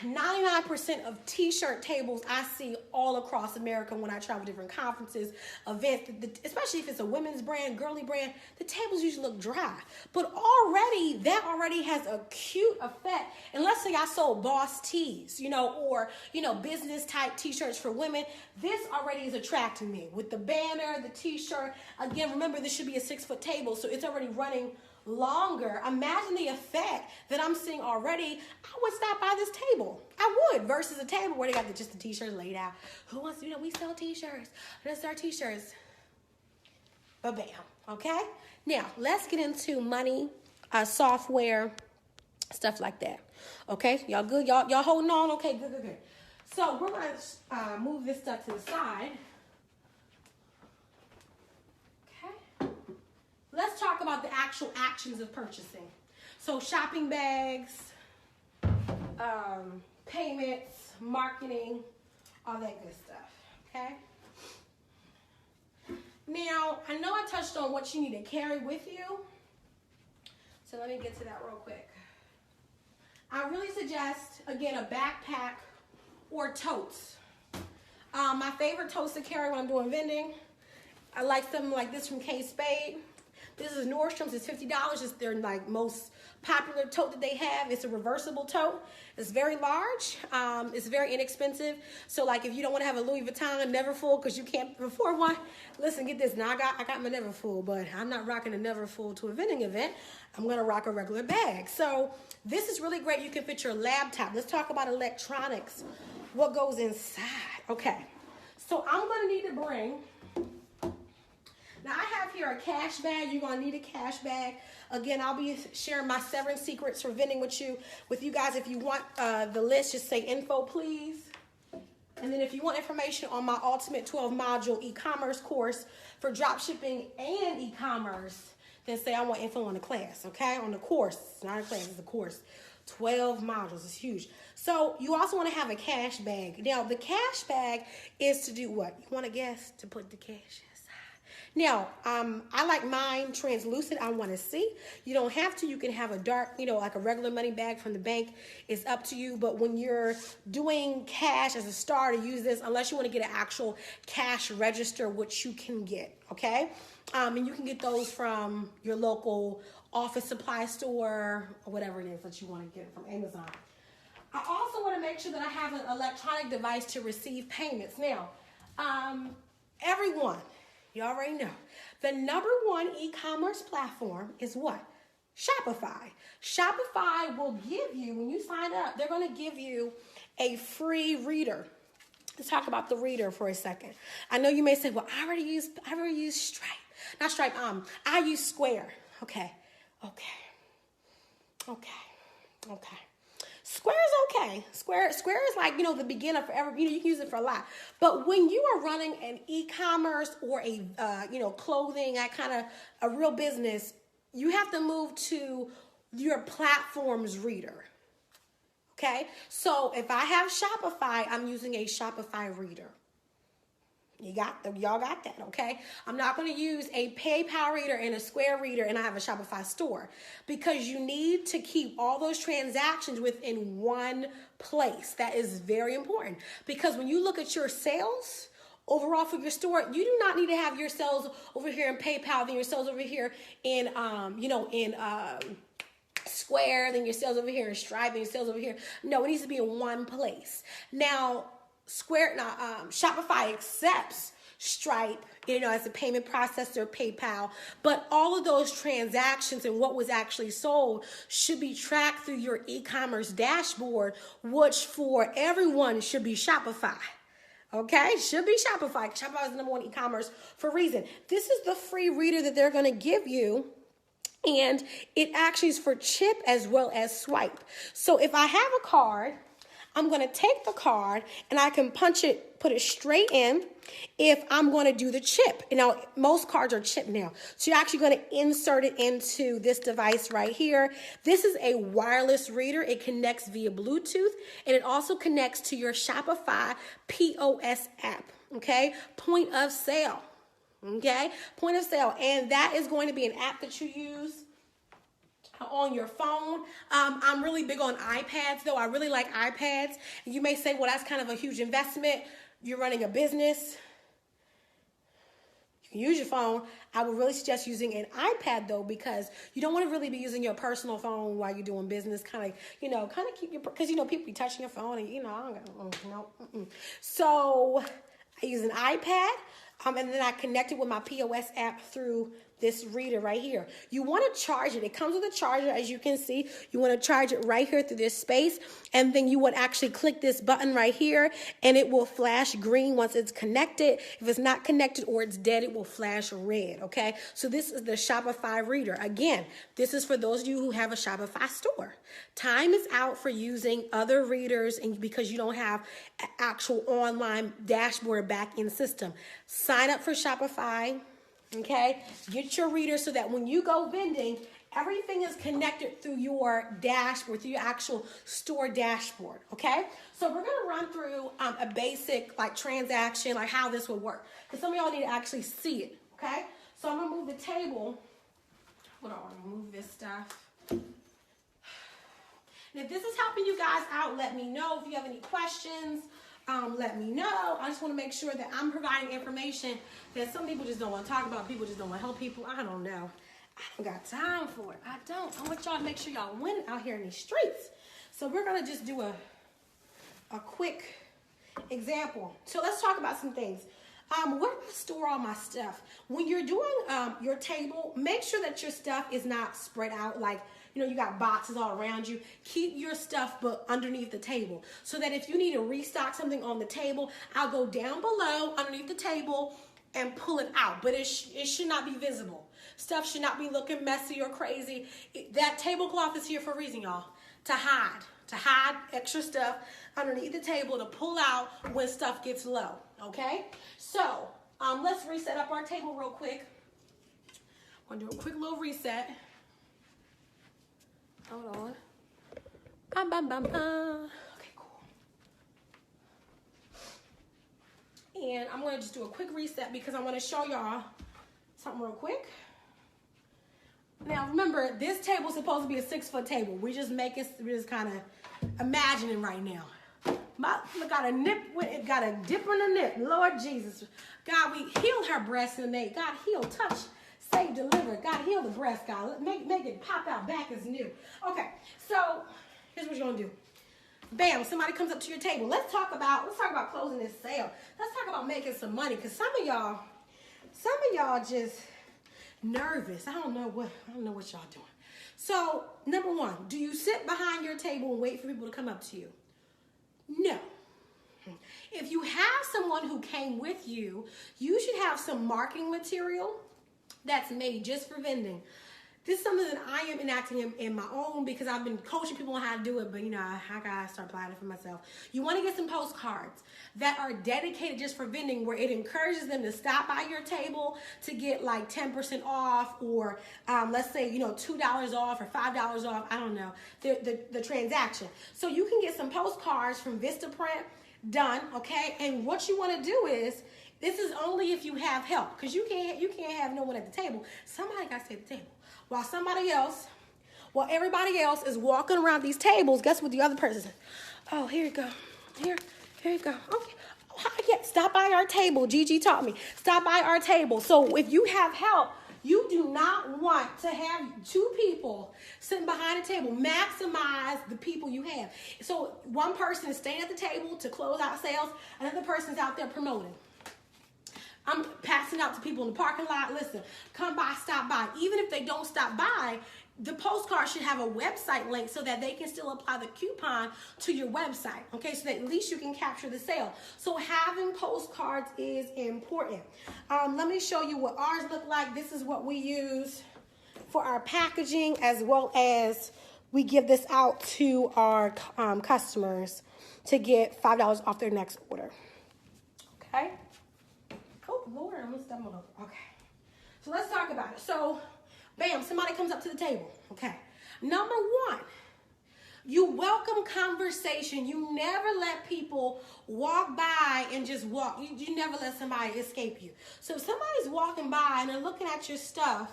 99% of t-shirt tables I see all across America when I travel different conferences, events, especially if it's a women's brand, girly brand, the tables usually look dry. But that already has a cute effect. And let's say I sold boss tees, or, business type t-shirts for women. This already is attracting me with the banner, the t-shirt. Again, remember this should be a 6-foot table, so it's already running longer. Imagine the effect that I'm seeing already. I would stop by this table. I would, versus a table where they got just the t-shirts laid out. Who wants to, we sell t-shirts. Let's start t-shirts. Bam. Okay? Now, let's get into money, software, stuff like that. Okay? Y'all good? Y'all holding on? Okay, good. So we're going to move this stuff to the side. Let's talk about the actual actions of purchasing. So shopping bags, payments, marketing, all that good stuff, okay? Now, I know I touched on what you need to carry with you. So let me get to that real quick. I really suggest, again, a backpack or totes. My favorite totes to carry when I'm doing vending, I like something like this from K-Spade. This is Nordstrom's. It's $50. It's their most popular tote that they have. It's a reversible tote. It's very large. It's very inexpensive. So if you don't want to have a Louis Vuitton Neverfull because you can't afford one, listen, get this. Now I got my Neverfull, but I'm not rocking a Neverfull to a vending event. I'm gonna rock a regular bag. So this is really great. You can fit your laptop. Let's talk about electronics. What goes inside? Okay. So I'm gonna need to bring. Now, I have here a cash bag. You're going to need a cash bag. Again, I'll be sharing my 7 secrets for vending with you guys. If you want the list, just say info, please. And then if you want information on my Ultimate 12-module e-commerce course for drop shipping and e-commerce, then say I want info on the class, okay? On the course. It's not a class, it's a course. 12 modules. It's huge. So you also want to have a cash bag. Now, the cash bag is to do what? You want to guess? To put the cash in. Now, I like mine translucent. I want to see. You don't have to. You can have a dark, like a regular money bag from the bank. It's up to you. But when you're doing cash as a starter, use this unless you want to get an actual cash register, which you can get, okay? And you can get those from your local office supply store or whatever it is that you want to get from Amazon. I also want to make sure that I have an electronic device to receive payments. Now, everyone, you already know, the #1 e-commerce platform is what? Shopify. Shopify will give you, when you sign up, they're going to give you a free reader. Let's talk about the reader for a second. I know you may say, well, I already use Stripe. Not Stripe, I use Square. Okay. Square is okay. Square is like, the beginner forever. You can use it for a lot. But when you are running an e-commerce or a, clothing, that kind of a real business, you have to move to your platform's reader. Okay? So if I have Shopify, I'm using a Shopify reader. Y'all got that, okay? I'm not going to use a PayPal reader and a Square reader and I have a Shopify store because you need to keep all those transactions within one place. That is very important because when you look at your sales overall for your store, you do not need to have your sales over here in PayPal, then your sales over here in, Square, then your sales over here in Stripe, and your sales over here. No, it needs to be in one place. Now, Shopify accepts Stripe, as a payment processor, PayPal, but all of those transactions and what was actually sold should be tracked through your e-commerce dashboard, which for everyone should be Shopify. Okay, should be Shopify. Shopify is the #1 e-commerce for a reason. This is the free reader that they're going to give you. And it actually is for chip as well as swipe. So if I have a card, I'm going to take the card and I can put it straight in if I'm going to do the chip. Most cards are chip now. So you're actually going to insert it into this device right here. This is a wireless reader. It connects via Bluetooth and it also connects to your Shopify POS app. Okay, point of sale. Okay, point of sale. And that is going to be an app that you use. on your phone. I'm really big on iPads, though. I really like iPads. You may say, well, that's kind of a huge investment. You're running a business. You can use your phone. I would really suggest using an iPad, though, because you don't want to really be using your personal phone while you're doing business. Kind of keep your, because, people be touching your phone and, I don't know. So I use an iPad. And then I connect it with my POS app through this reader right here. You want to charge it. It comes with a charger, as you can see. You want to charge it right here through this space. And then you would actually click this button right here, and it will flash green once it's connected. If it's not connected or it's dead, it will flash red, okay? So this is the Shopify reader. Again, this is for those of you who have a Shopify store. Time is out for using other readers and because you don't have an actual online dashboard back-end system. Sign up for Shopify. Okay, get your reader so that when you go vending, everything is connected through your dashboard, through your actual store dashboard. Okay, so we're gonna run through a basic transaction, how this would work, because some of y'all need to actually see it. Okay, so I'm gonna move the table. Hold on, I'm gonna move this stuff. And if this is helping you guys out, let me know. If you have any questions, let me know. I just want to make sure that I'm providing information that some people just don't want to talk about. People just don't want to help people. I don't know. I don't got time for it. I don't. I want y'all to make sure y'all win out here in these streets. So we're going to just do a quick example. So let's talk about some things. Where do I store all my stuff? When you're doing your table, make sure that your stuff is not spread out you got boxes all around you. Keep your stuff but underneath the table so that if you need to restock something on the table, I'll go down below underneath the table and pull it out. But it should not be visible. Stuff should not be looking messy or crazy. That tablecloth is here for a reason, y'all. To hide extra stuff underneath the table to pull out when stuff gets low, okay? So let's reset up our table real quick. I'm gonna do a quick little reset. Hold on. Okay, cool. And I'm going to just do a quick reset because I want to show y'all something real quick. Now, remember, this table is supposed to be a 6-foot table. We're just kind of imagining right now. Got a dip in the nip. Lord Jesus. God, we healed her breast and they God healed, touch, save, deliver. God heal the breast, God. Make it pop out back as new. Okay, so here's what you're gonna do. Bam, somebody comes up to your table. Let's talk about closing this sale. Let's talk about making some money, because some of y'all just nervous. I don't know what y'all doing. So, number one, do you sit behind your table and wait for people to come up to you? No. If you have someone who came with you, you should have some marketing material that's made just for vending. This is something that I am enacting in my own because I've been coaching people on how to do it, but I gotta start applying it for myself. You want to get some postcards that are dedicated just for vending, where it encourages them to stop by your table to get 10% off, or let's say $2 off or $5 off. I don't know the transaction. So you can get some postcards from Vistaprint done, okay? And what you want to do is, this is only if you have help, because you can't have no one at the table. Somebody got to stay at the table. While everybody else is walking around these tables, guess what the other person says? Oh, here you go. Here you go. Okay. Yeah, stop by our table. Gigi taught me. Stop by our table. So if you have help, you do not want to have two people sitting behind a table. Maximize the people you have. So one person is staying at the table to close out sales. Another person's out there promoting. I'm passing out to people in the parking lot. Listen, come by, stop by. Even if they don't stop by, the postcard should have a website link so that they can still apply the coupon to your website, okay? So that at least you can capture the sale. So having postcards is important. Let me show you what ours look like. This is what we use for our packaging, as well as we give this out to our customers to get $5 off their next order, okay? Oh, Lord, I'm gonna stumble over. Okay. So let's talk about it. So, bam, somebody comes up to the table. Okay. Number one, you welcome conversation. You never let people walk by and just walk. You never let somebody escape you. So if somebody's walking by and they're looking at your stuff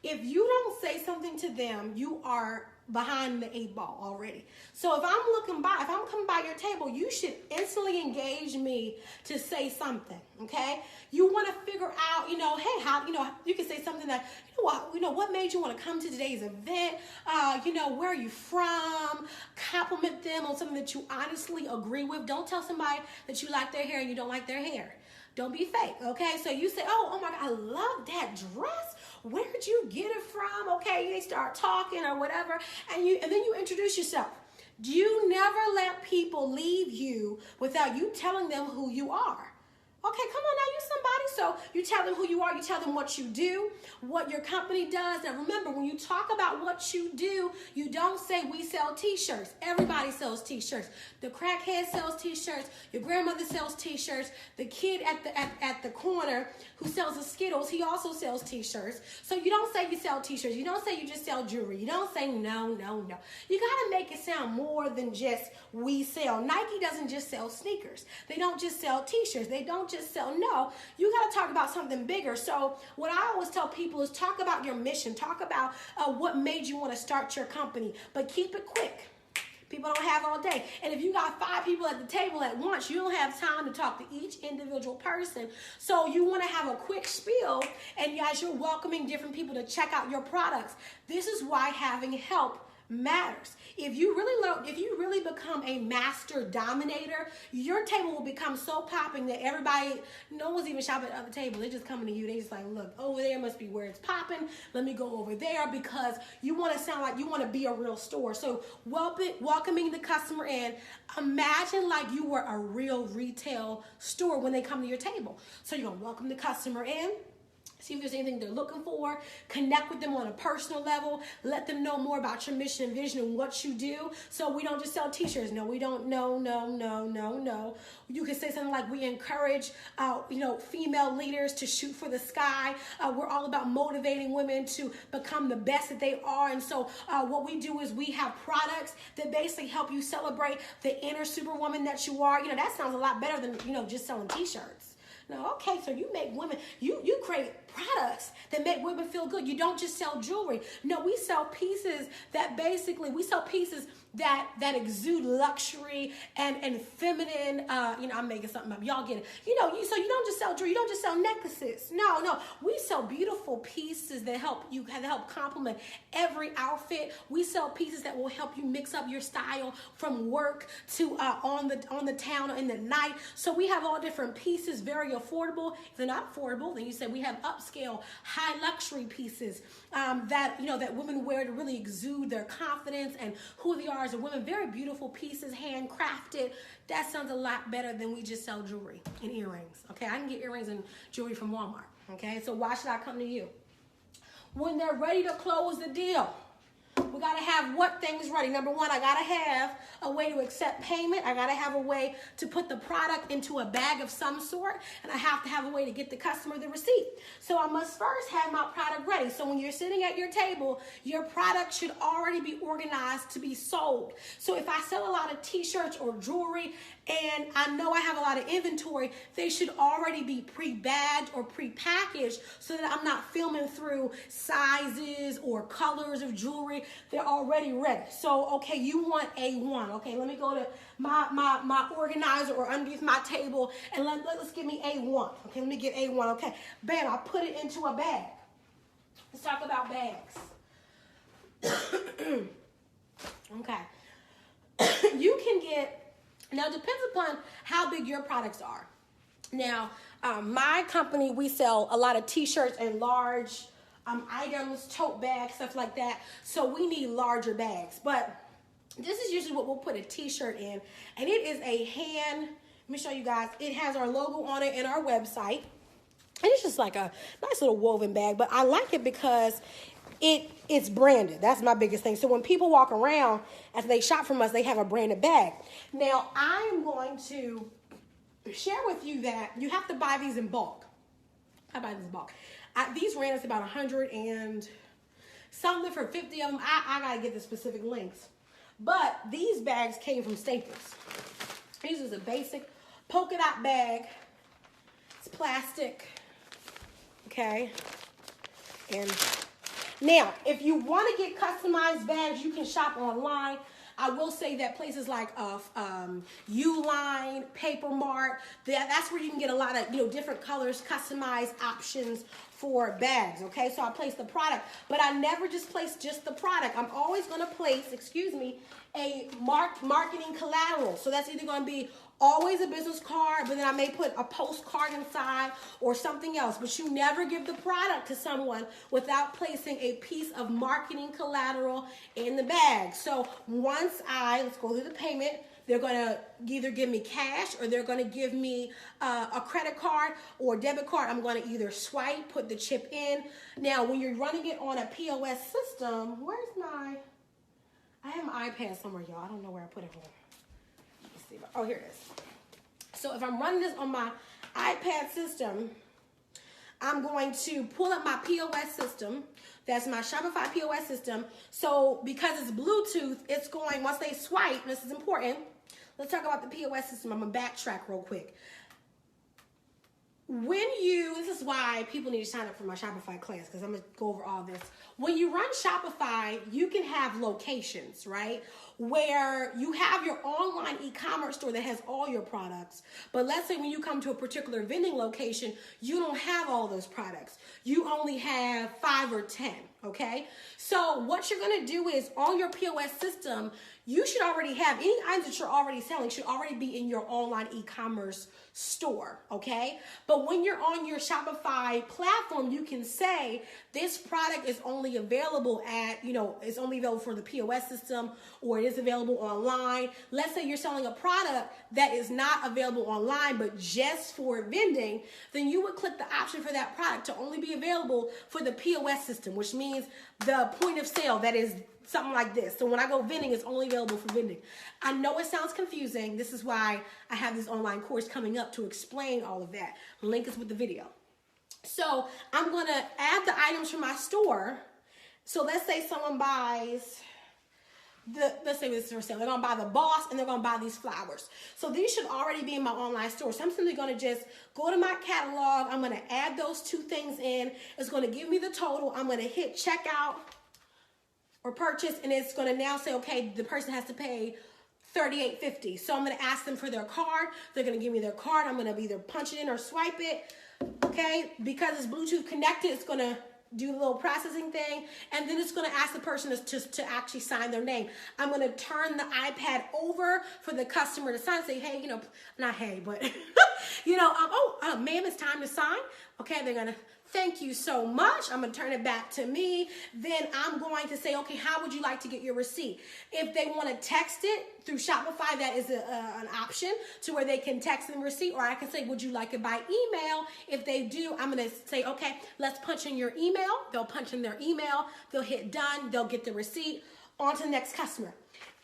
If you don't say something to them, you are behind the 8 ball already. So if I'm coming by your table, you should instantly engage me to say something, okay? You want to figure out, hey, how, you can say something that, what made you want to come to today's event? Where are you from? Compliment them on something that you honestly agree with. Don't tell somebody that you like their hair and you don't like their hair. Don't be fake, okay? So you say, oh my God, I love that dress. Where'd you get it from? Okay, they start talking or whatever, and then you introduce yourself. You never let people leave you without you telling them who you are. Okay, come on now, you're somebody. So you tell them who you are, you tell them what you do, what your company does. Now remember, when you talk about what you do, you don't say we sell t-shirts. Everybody sells t-shirts. The crackhead sells t-shirts, your grandmother sells t-shirts, the kid at the corner who sells the Skittles, he also sells t-shirts. So you don't say you sell t-shirts, you don't say you just sell jewelry, you don't say no. You gotta make it sound more than just we sell. Nike doesn't just sell sneakers. They don't just sell t-shirts. They don't just sell, no. You gotta talk about something bigger. So what I always tell people is talk about your mission. Talk about what made you want to start your company, but keep it quick. People don't have all day. And if you got 5 people at the table at once, you don't have time to talk to each individual person. So you want to have a quick spiel, and as you're welcoming different people to check out your products, this is why having help matters. If you really become a master dominator, your table will become so popping that no one's even shopping at the table. They're just coming to you. They just like, look, over there must be where it's popping. Let me go over there, because you want to sound like you want to be a real store. So welcoming the customer in, imagine like you were a real retail store when they come to your table. So you're going to welcome the customer in. See if there's anything they're looking for. Connect with them on a personal level. Let them know more about your mission and vision and what you do. So we don't just sell t-shirts. No, we don't. No. You can say something like, we encourage, female leaders to shoot for the sky. We're all about motivating women to become the best that they are. And so what we do is we have products that basically help you celebrate the inner superwoman that you are. That sounds a lot better than, just selling t-shirts. No, okay, so you make women, you create products that make women feel good. You don't just sell jewelry. No, we sell pieces that that exude luxury and feminine, I'm making something up. Y'all get it. So you don't just sell jewelry. You don't just sell necklaces. No. We sell beautiful pieces that help complement every outfit. We sell pieces that will help you mix up your style from work to on the town or in the night. So we have all different pieces, very affordable. If they're not affordable, then you say we have upscale, high luxury pieces that women wear to really exude their confidence and who they are as a woman. Very beautiful pieces, handcrafted. That sounds a lot better than we just sell jewelry and earrings. Okay, I can get earrings and jewelry from Walmart. Okay, so why should I come to you? When they're ready to close the deal, we got to have what things ready. Number one, I got to have a way to accept payment. I got to have a way to put the product into a bag of some sort. And I have to have a way to get the customer the receipt. So I must first have my product ready. So when you're sitting at your table, your product should already be organized to be sold. So if I sell a lot of t-shirts or jewelry and I know I have a lot of inventory, they should already be pre-bagged or pre-packaged so that I'm not filming through sizes or colors of jewelry. They're already ready. So, okay, you want A1. Okay, let me go to my organizer or underneath my table and let's give me A1. Okay, let me get A1. Okay, bam, I put it into a bag. Let's talk about bags. Okay. You can get, now it depends upon how big your products are. Now, my company, we sell a lot of t-shirts and large items, tote bags, stuff like that. So we need larger bags. But this is usually what we'll put a t-shirt in. And it is a hand, let me show you guys. It has our logo on it and our website. And it's just like a nice little woven bag. But I like it because it's branded. That's my biggest thing. So when people walk around, after they shop from us, they have a branded bag. Now, I am going to share with you that you have to buy these in bulk. I buy these in bulk. These ran us about 100 and something for 50 of them. I got to get the specific links. But these bags came from Staples. This is a basic polka dot bag. It's plastic. Okay. And Now, if you want to get customized bags, you can shop online. I will say that places like Uline, Paper Mart, that's where you can get a lot of different colors, customized options for bags. Okay, so I place the product, but I never just place just the product. I'm always going to place, a marketing collateral. So that's either going to be always a business card, but then I may put a postcard inside or something else. But you never give the product to someone without placing a piece of marketing collateral in the bag. So let's go through the payment. They're going to either give me cash or they're going to give me a credit card or debit card. I'm going to either swipe, put the chip in. Now, when you're running it on a POS system, I have my iPad somewhere, y'all. I don't know where I put it. Let's see. Oh, here it is. So if I'm running this on my iPad system, I'm going to pull up my POS system. That's my Shopify POS system. So because it's Bluetooth, it's going, once they swipe, this is important. Let's talk about the POS system. I'm going to backtrack real quick. This is why people need to sign up for my Shopify class, because I'm going to go over all this. When you run Shopify, you can have locations, right? Where you have your online e-commerce store that has all your products. But let's say when you come to a particular vending location, you don't have all those products. You only have 5 or 10, okay? So what you're going to do is on your POS system, you should already have any items that you're already selling should already be in your online e-commerce store, okay? But when you're on your Shopify platform, you can say this product is only available it's only available for the POS system, or it is available online. Let's say you're selling a product that is not available online, but just for vending, then you would click the option for that product to only be available for the POS system, which means the point of sale that is something like this. So when I go vending, it's only available for vending. I know it sounds confusing. This is why I have this online course coming up to explain all of that. Link is with the video. So I'm going to add the items from my store. So let's say someone buys let's say this is for sale. They're going to buy the Boss and they're going to buy these flowers. So these should already be in my online store. So I'm simply going to just go to my catalog. I'm going to add those two things in. It's going to give me the total. I'm going to hit checkout or purchase, and it's going to now say, okay, the person has to pay $38.50. So I'm going to ask them for their card. They're going to give me their card. I'm going to either punch it in or swipe it. Okay, because it's Bluetooth connected, it's going to do the little processing thing, and then it's going to ask the person to actually sign their name. I'm going to turn the iPad over for the customer to sign. Say, hey, not hey, but ma'am, it's time to sign. Okay, they're going to thank you so much. I'm going to turn it back to me. Then I'm going to say, okay, how would you like to get your receipt? If they want to text it through Shopify, that is an option to where they can text them receipt, or I can say, would you like it by email? If they do, I'm going to say, okay, let's punch in your email. They'll punch in their email. They'll hit done. They'll get the receipt. On to the next customer.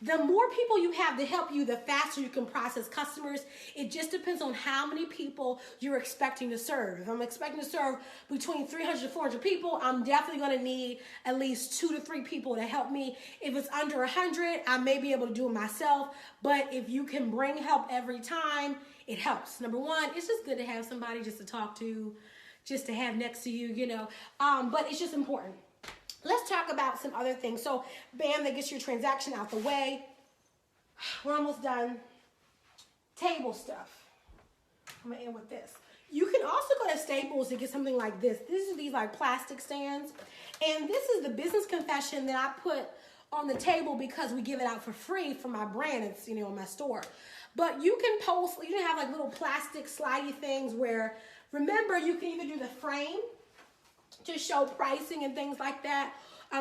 The more people you have to help you, the faster you can process customers. It just depends on how many people you're expecting to serve. If I'm expecting to serve between 300 to 400 people, I'm definitely going to need at least 2 to 3 people to help me. If it's under 100, I may be able to do it myself. But if you can bring help every time, it helps. Number one, it's just good to have somebody just to talk to, just to have next to you, but it's just important. Let's talk about some other things. So, bam, that gets your transaction out the way. We're almost done. Table stuff. I'm going to end with this. You can also go to Staples and get something like this. These are these like plastic stands. And this is the business confession that I put on the table because we give it out for free for my brand. It's, in my store. But you can you can have like little plastic slidey things where, remember, you can either do the frame to show pricing and things like that.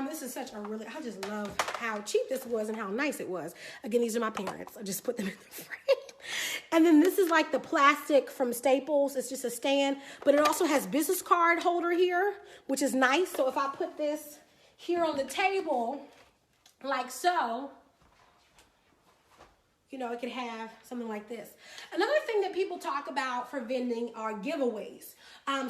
This is I just love how cheap this was and how nice it was. Again, these are my parents. I just put them in the frame. And then this is like the plastic from Staples. It's just a stand, but it also has business card holder here, which is nice. So if I put this here on the table, like so, it could have something like this. Another thing that people talk about for vending are giveaways,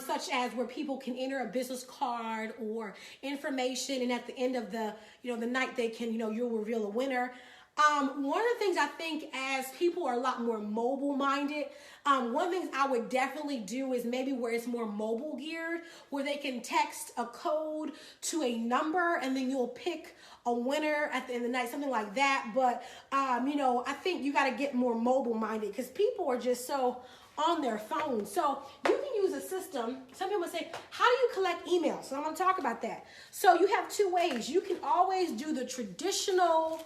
such as where people can enter a business card or information, and at the end of the night they can, you'll reveal a winner. One of the things I think, as people are a lot more mobile minded, one of the things I would definitely do is maybe where it's more mobile geared, where they can text a code to a number and then you'll pick a winner at the end of the night, something like that. But, I think you got to get more mobile minded because people are just so on their phone. So you can use a system. Some people say, how do you collect emails? So I'm going to talk about that. So you have two ways. You can always do the traditional,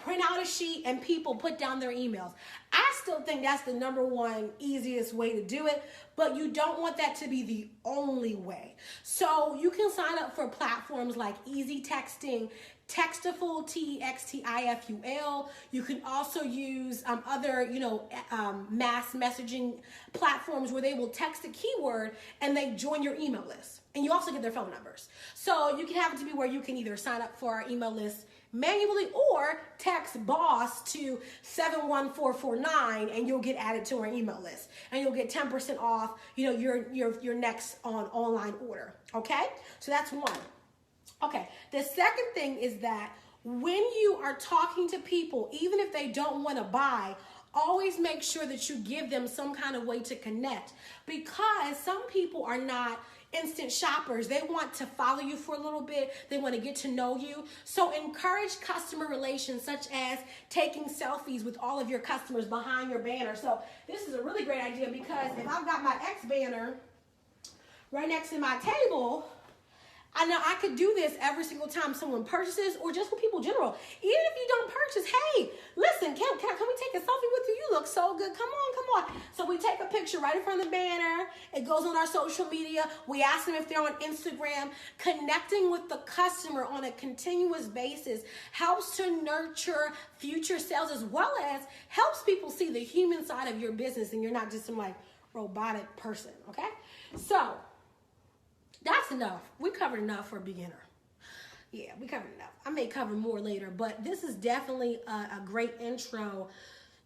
print out a sheet and people put down their emails. I still think that's the number one easiest way to do it, but you don't want that to be the only way. So you can sign up for platforms like Easy Texting, Textiful, Textiful. You can also use other, mass messaging platforms where they will text a keyword and they join your email list. And you also get their phone numbers. So you can have it to be where you can either sign up for our email list manually or text boss to 71449 and you'll get added to our email list and you'll get 10% off, your next online order. Okay? So that's one. Okay. The second thing is that when you are talking to people, even if they don't want to buy, always make sure that you give them some kind of way to connect, because some people are not instant shoppers. They want to follow you for a little bit. They want to get to know you. So encourage customer relations, such as taking selfies with all of your customers behind your banner. So this is a really great idea, because if I've got my X banner right next to my table, I know I could do this every single time someone purchases, or just for people in general. Even if you don't purchase, hey, listen, can we take a selfie with you? You look so good. Come on. So we take a picture right in front of the banner. It goes on our social media. We ask them if they're on Instagram. Connecting with the customer on a continuous basis helps to nurture future sales, as well as helps people see the human side of your business, and you're not just some robotic person, okay? So that's enough. We covered enough for a beginner. Yeah, we covered enough. I may cover more later, but this is definitely a great intro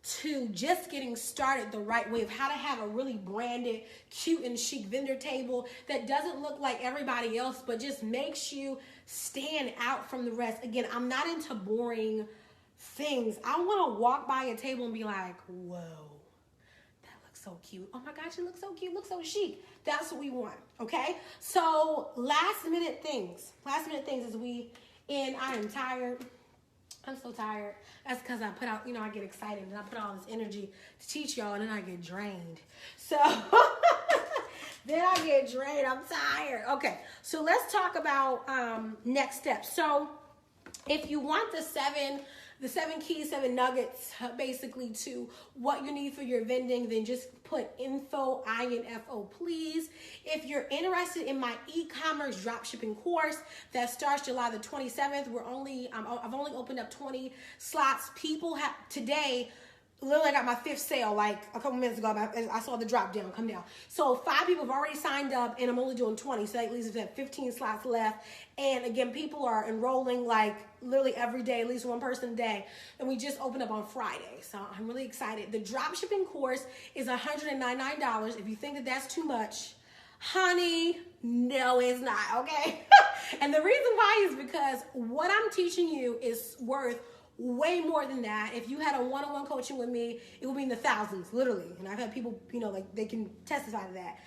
to just getting started the right way of how to have a really branded, cute and chic vendor table that doesn't look like everybody else, but just makes you stand out from the rest. Again, I'm not into boring things. I want to walk by a table and be like, whoa, so cute. Oh my gosh, you look so cute. Look so chic. That's what we want. Okay. So last minute things as I am tired. I'm so tired. That's because I put out, I get excited and I put all this energy to teach y'all, and then I get drained. So then I get drained. I'm tired. Okay. So let's talk about next steps. So if you want the seven keys, 7 nuggets, basically, to what you need for your vending, then just put info, INFO, please. If you're interested in my e-commerce dropshipping course that starts July the 27th, I've only opened up 20 slots. People have today. Literally, I got my 5th sale like a couple minutes ago. I saw the drop down come down. So 5 people have already signed up, and I'm only doing 20. So that leaves us at 15 slots left. And again, people are enrolling like literally every day, at least one person a day. And we just opened up on Friday. So I'm really excited. The drop shipping course is $199. If you think that that's too much, honey, no, it's not. Okay. And the reason why is because what I'm teaching you is worth way more than that. If you had a one-on-one coaching with me, it would be in the thousands, literally. And I've had people, they can testify to that.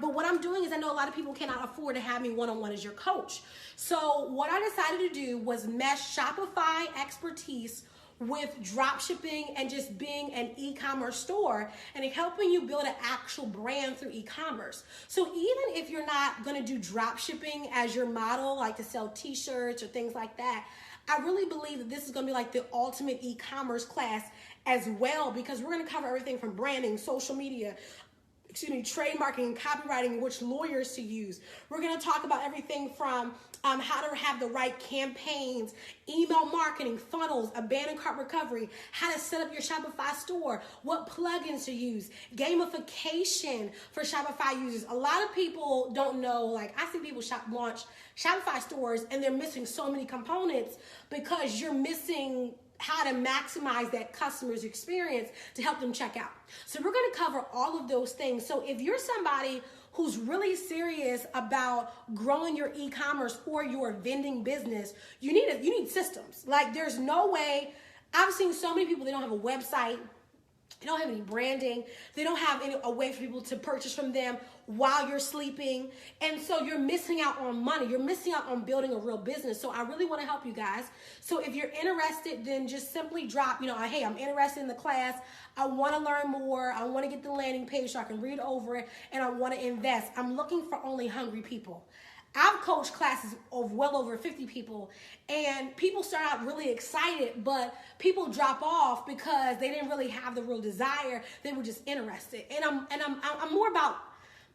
But what I'm doing is, I know a lot of people cannot afford to have me one-on-one as your coach. So what I decided to do was mesh Shopify expertise with drop shipping and just being an e-commerce store and helping you build an actual brand through e-commerce. So even if you're not going to do drop shipping as your model, like to sell t-shirts or things like that, I really believe that this is going to be like the ultimate e-commerce class as well, because we're going to cover everything from branding, social media, trademarking, copywriting, which lawyers to use. We're going to talk about everything from how to have the right campaigns, email marketing, funnels, abandoned cart recovery, how to set up your Shopify store, what plugins to use, gamification for Shopify users. A lot of people don't know, I see people launch Shopify stores and they're missing so many components because you're missing how to maximize that customer's experience to help them check out. So we're going to cover all of those things. So if you're somebody who's really serious about growing your e-commerce or your vending business, you need systems. Like, there's no way. I've seen so many people, they don't have a website. They don't have any branding. They don't have a way for people to purchase from them while you're sleeping. And so you're missing out on money. You're missing out on building a real business. So I really want to help you guys. So if you're interested, then just simply drop, hey, I'm interested in the class. I want to learn more. I want to get the landing page so I can read over it. And I want to invest. I'm looking for only hungry people. I've coached classes of well over 50 people, and people start out really excited, but people drop off because they didn't really have the real desire. They were just interested. And I'm more about,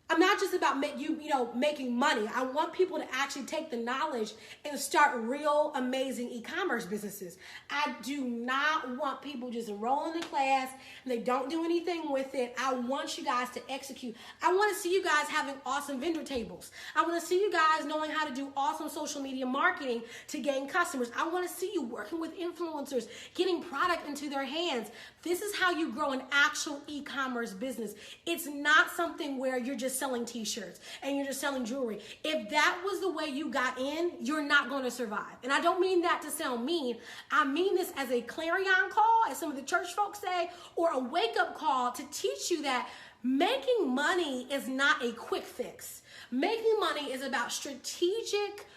I'm not just about making money. I want people to actually take the knowledge and start real amazing e-commerce businesses. I do not want people just enroll in the class and they don't do anything with it. I want you guys to execute. I want to see you guys having awesome vendor tables. I want to see you guys knowing how to do awesome social media marketing to gain customers. I want to see you working with influencers, getting product into their hands. This is how you grow an actual e-commerce business. It's not something where you're just selling t-shirts and you're just selling jewelry. If that was the way you got in, you're not going to survive. And I don't mean that to sound mean. I mean this as a clarion call, as some of the church folks say, or a wake-up call to teach you that making money is not a quick fix. Making money is about strategic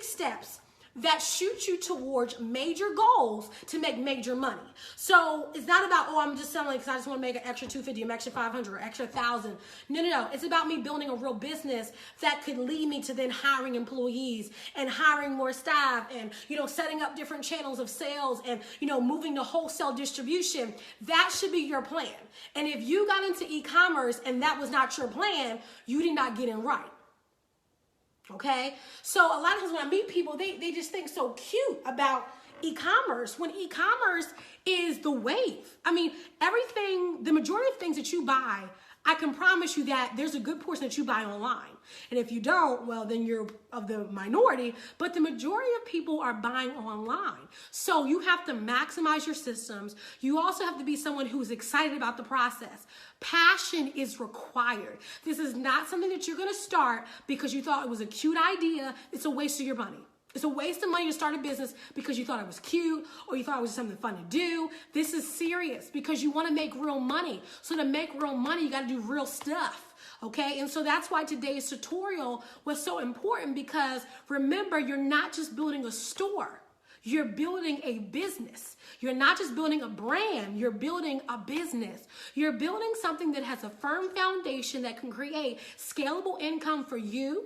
steps that shoot you towards major goals to make major money. So it's not about, I'm just selling because I just want to make an extra $250, an extra $500, or extra $1,000. No. It's about me building a real business that could lead me to then hiring employees and hiring more staff and, setting up different channels of sales and, moving to wholesale distribution. That should be your plan. And if you got into e-commerce and that was not your plan, you did not get in right. Okay, so a lot of times when I meet people, they just think so cute about e-commerce when e-commerce is the wave. I mean, the majority of things that you buy, I can promise you that there's a good portion that you buy online. And if you don't, well, then you're of the minority, but the majority of people are buying online. So you have to maximize your systems. You also have to be someone who is excited about the process. Passion is required. This is not something that you're going to start because you thought it was a cute idea. It's a waste of your money. It's a waste of money to start a business because you thought it was cute or you thought it was something fun to do. This is serious because you want to make real money. So to make real money, you got to do real stuff. Okay, and so that's why today's tutorial was so important, because remember, you're not just building a store. You're building a business. You're not just building a brand, you're building a business. You're building something that has a firm foundation that can create scalable income for you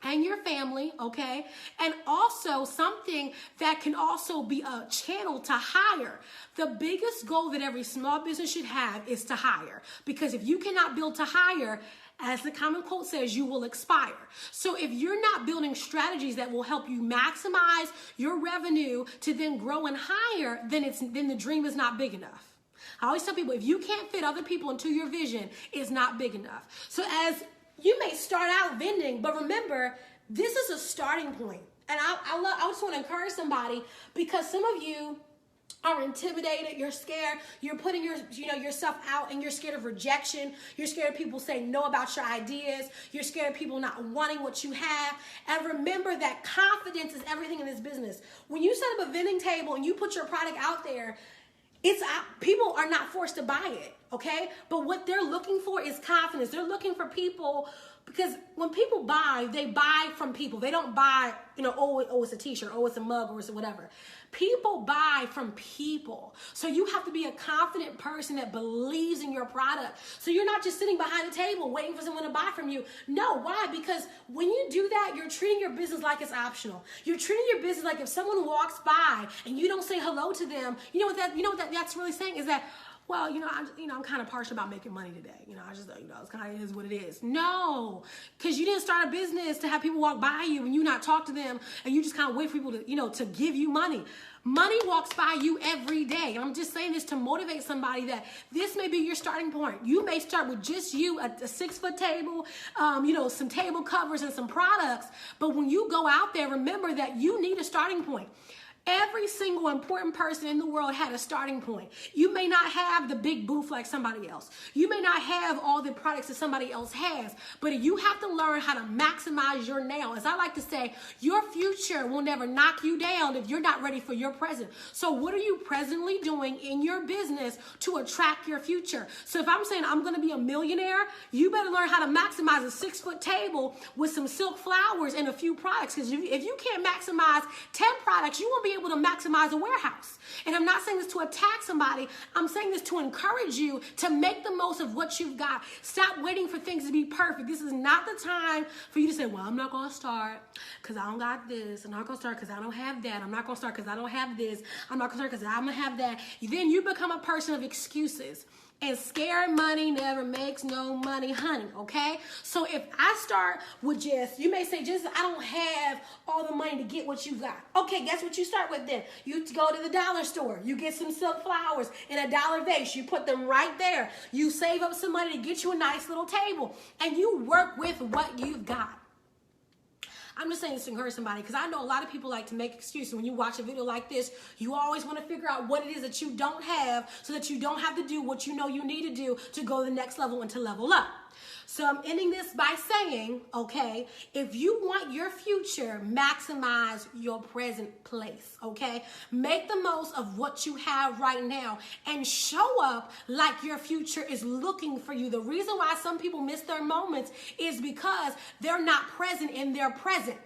and your family, okay? And also something that can also be a channel to hire. The biggest goal that every small business should have is to hire. Because if you cannot build to hire, as the common quote says, you will expire. So if you're not building strategies that will help you maximize your revenue to then grow and hire, then the dream is not big enough. I always tell people, if you can't fit other people into your vision, it's not big enough. So as you may start out vending, but remember, this is a starting point. And I just want to encourage somebody, because some of you are intimidated, you're scared, you're putting yourself out and you're scared of rejection, you're scared of people saying no about your ideas, you're scared of people not wanting what you have. And remember that confidence is everything in this business. When you set up a vending table and you put your product out there, people are not forced to buy it, okay? But what they're looking for is confidence. They're looking for people, because when people buy, they buy from people. They don't buy, it's a t-shirt, it's a mug, or it's whatever. People buy from people. So you have to be a confident person that believes in your product. So you're not just sitting behind a table waiting for someone to buy from you. No, why? Because when you do that, you're treating your business like it's optional. You're treating your business like if someone walks by and you don't say hello to them, that's really saying is that, well, I'm kind of partial about making money today. It's kind of is what it is. No, because you didn't start a business to have people walk by you and you not talk to them and you just kind of wait for people to, to give you money. Money walks by you every day. And I'm just saying this to motivate somebody that this may be your starting point. You may start with just you, a 6-foot table, some table covers and some products. But when you go out there, remember that you need a starting point. Every single important person in the world had a starting point. You may not have the big booth like somebody else. You may not have all the products that somebody else has, but you have to learn how to maximize your now. As I like to say, your future will never knock you down if you're not ready for your present. So what are you presently doing in your business to attract your future? So if I'm saying I'm going to be a millionaire, you better learn how to maximize a 6-foot table with some silk flowers and a few products. Because if you can't maximize 10 products, you won't be able to maximize a warehouse. And I'm not saying this to attack somebody. I'm saying this to encourage you to make the most of what you've got. Stop waiting for things to be perfect. This is not the time for you to say, well, I'm not going to start because I don't got this. I'm not going to start because I don't have that. I'm not going to start because I don't have this. I'm not going to start because I'm going to have that. Then you become a person of excuses. And scared money never makes no money, honey, okay? So if I start with you may say, I don't have all the money to get what you got. Okay, guess what you start with then? You go to the dollar store. You get some silk flowers in a dollar vase. You put them right there. You save up some money to get you a nice little table. And you work with what you've got. I'm just saying this to encourage somebody because I know a lot of people like to make excuses. When you watch a video like this, you always want to figure out what it is that you don't have so that you don't have to do what you know you need to do to go to the next level and to level up. So I'm ending this by saying, okay, if you want your future, maximize your present place, okay? Make the most of what you have right now and show up like your future is looking for you. The reason why some people miss their moments is because they're not present in their present.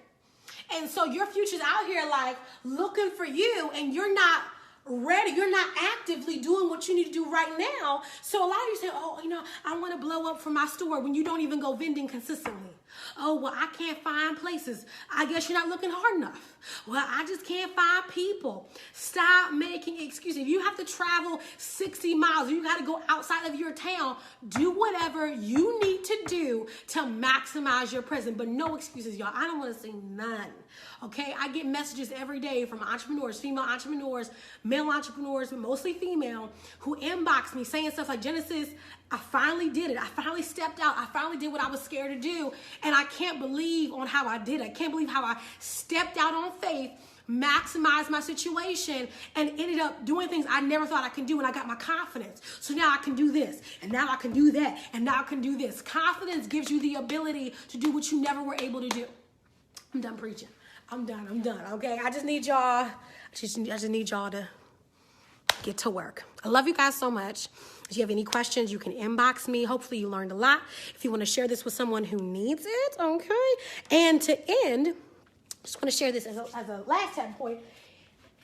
And so your future's out here like looking for you and you're not ready. You're not actively doing what you need to do right now. So a lot of you say, I want to blow up for my store when you don't even go vending consistently. Oh, well, I can't find places. I guess you're not looking hard enough. Well, I just can't find people. Stop making excuses. If you have to travel 60 miles, or you got to go outside of your town, do whatever you need to do to maximize your present. But no excuses, y'all. I don't want to see none. Okay, I get messages every day from entrepreneurs, female entrepreneurs, male entrepreneurs, but mostly female, who inbox me saying stuff like, Genesis, I finally did it. I finally stepped out. I finally did what I was scared to do. And I can't believe on how I did it. I can't believe how I stepped out on faith, maximized my situation, and ended up doing things I never thought I could do. And I got my confidence. So now I can do this. And now I can do that. And now I can do this. Confidence gives you the ability to do what you never were able to do. I'm done preaching. I'm done. Okay. I just need y'all to get to work. I love you guys so much. If you have any questions, you can inbox me. Hopefully you learned a lot. If you want to share this with someone who needs it, okay? And to end, just want to share this as a last tab point.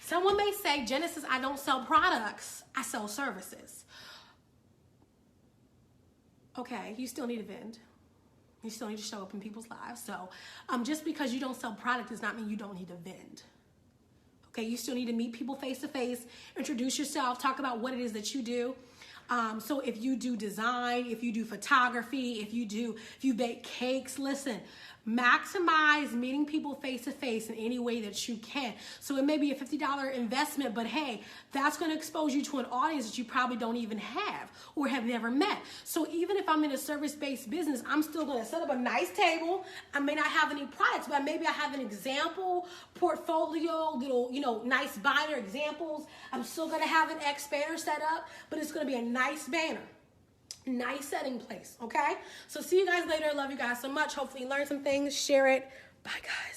Someone may say, Genesis, I don't sell products. I sell services. Okay, you still need to vend. You still need to show up in people's lives. So just because you don't sell product does not mean you don't need to vend. Okay, you still need to meet people face to face, introduce yourself, talk about what it is that you do. So if you do design, if you do photography, if you bake cakes, listen, maximize meeting people face to face in any way that you can. So it may be a $50 investment, but hey, that's going to expose you to an audience that you probably don't even have or have never met. So even if I'm in a service-based business, I'm still going to set up a nice table. I may not have any products, but maybe I have an example portfolio, little, nice binder examples. I'm still going to have an X-banner set up, but it's going to be a nice banner. Nice setting place, okay? So see you guys later. Love you guys so much. Hopefully you learned some things. Share it. Bye, guys.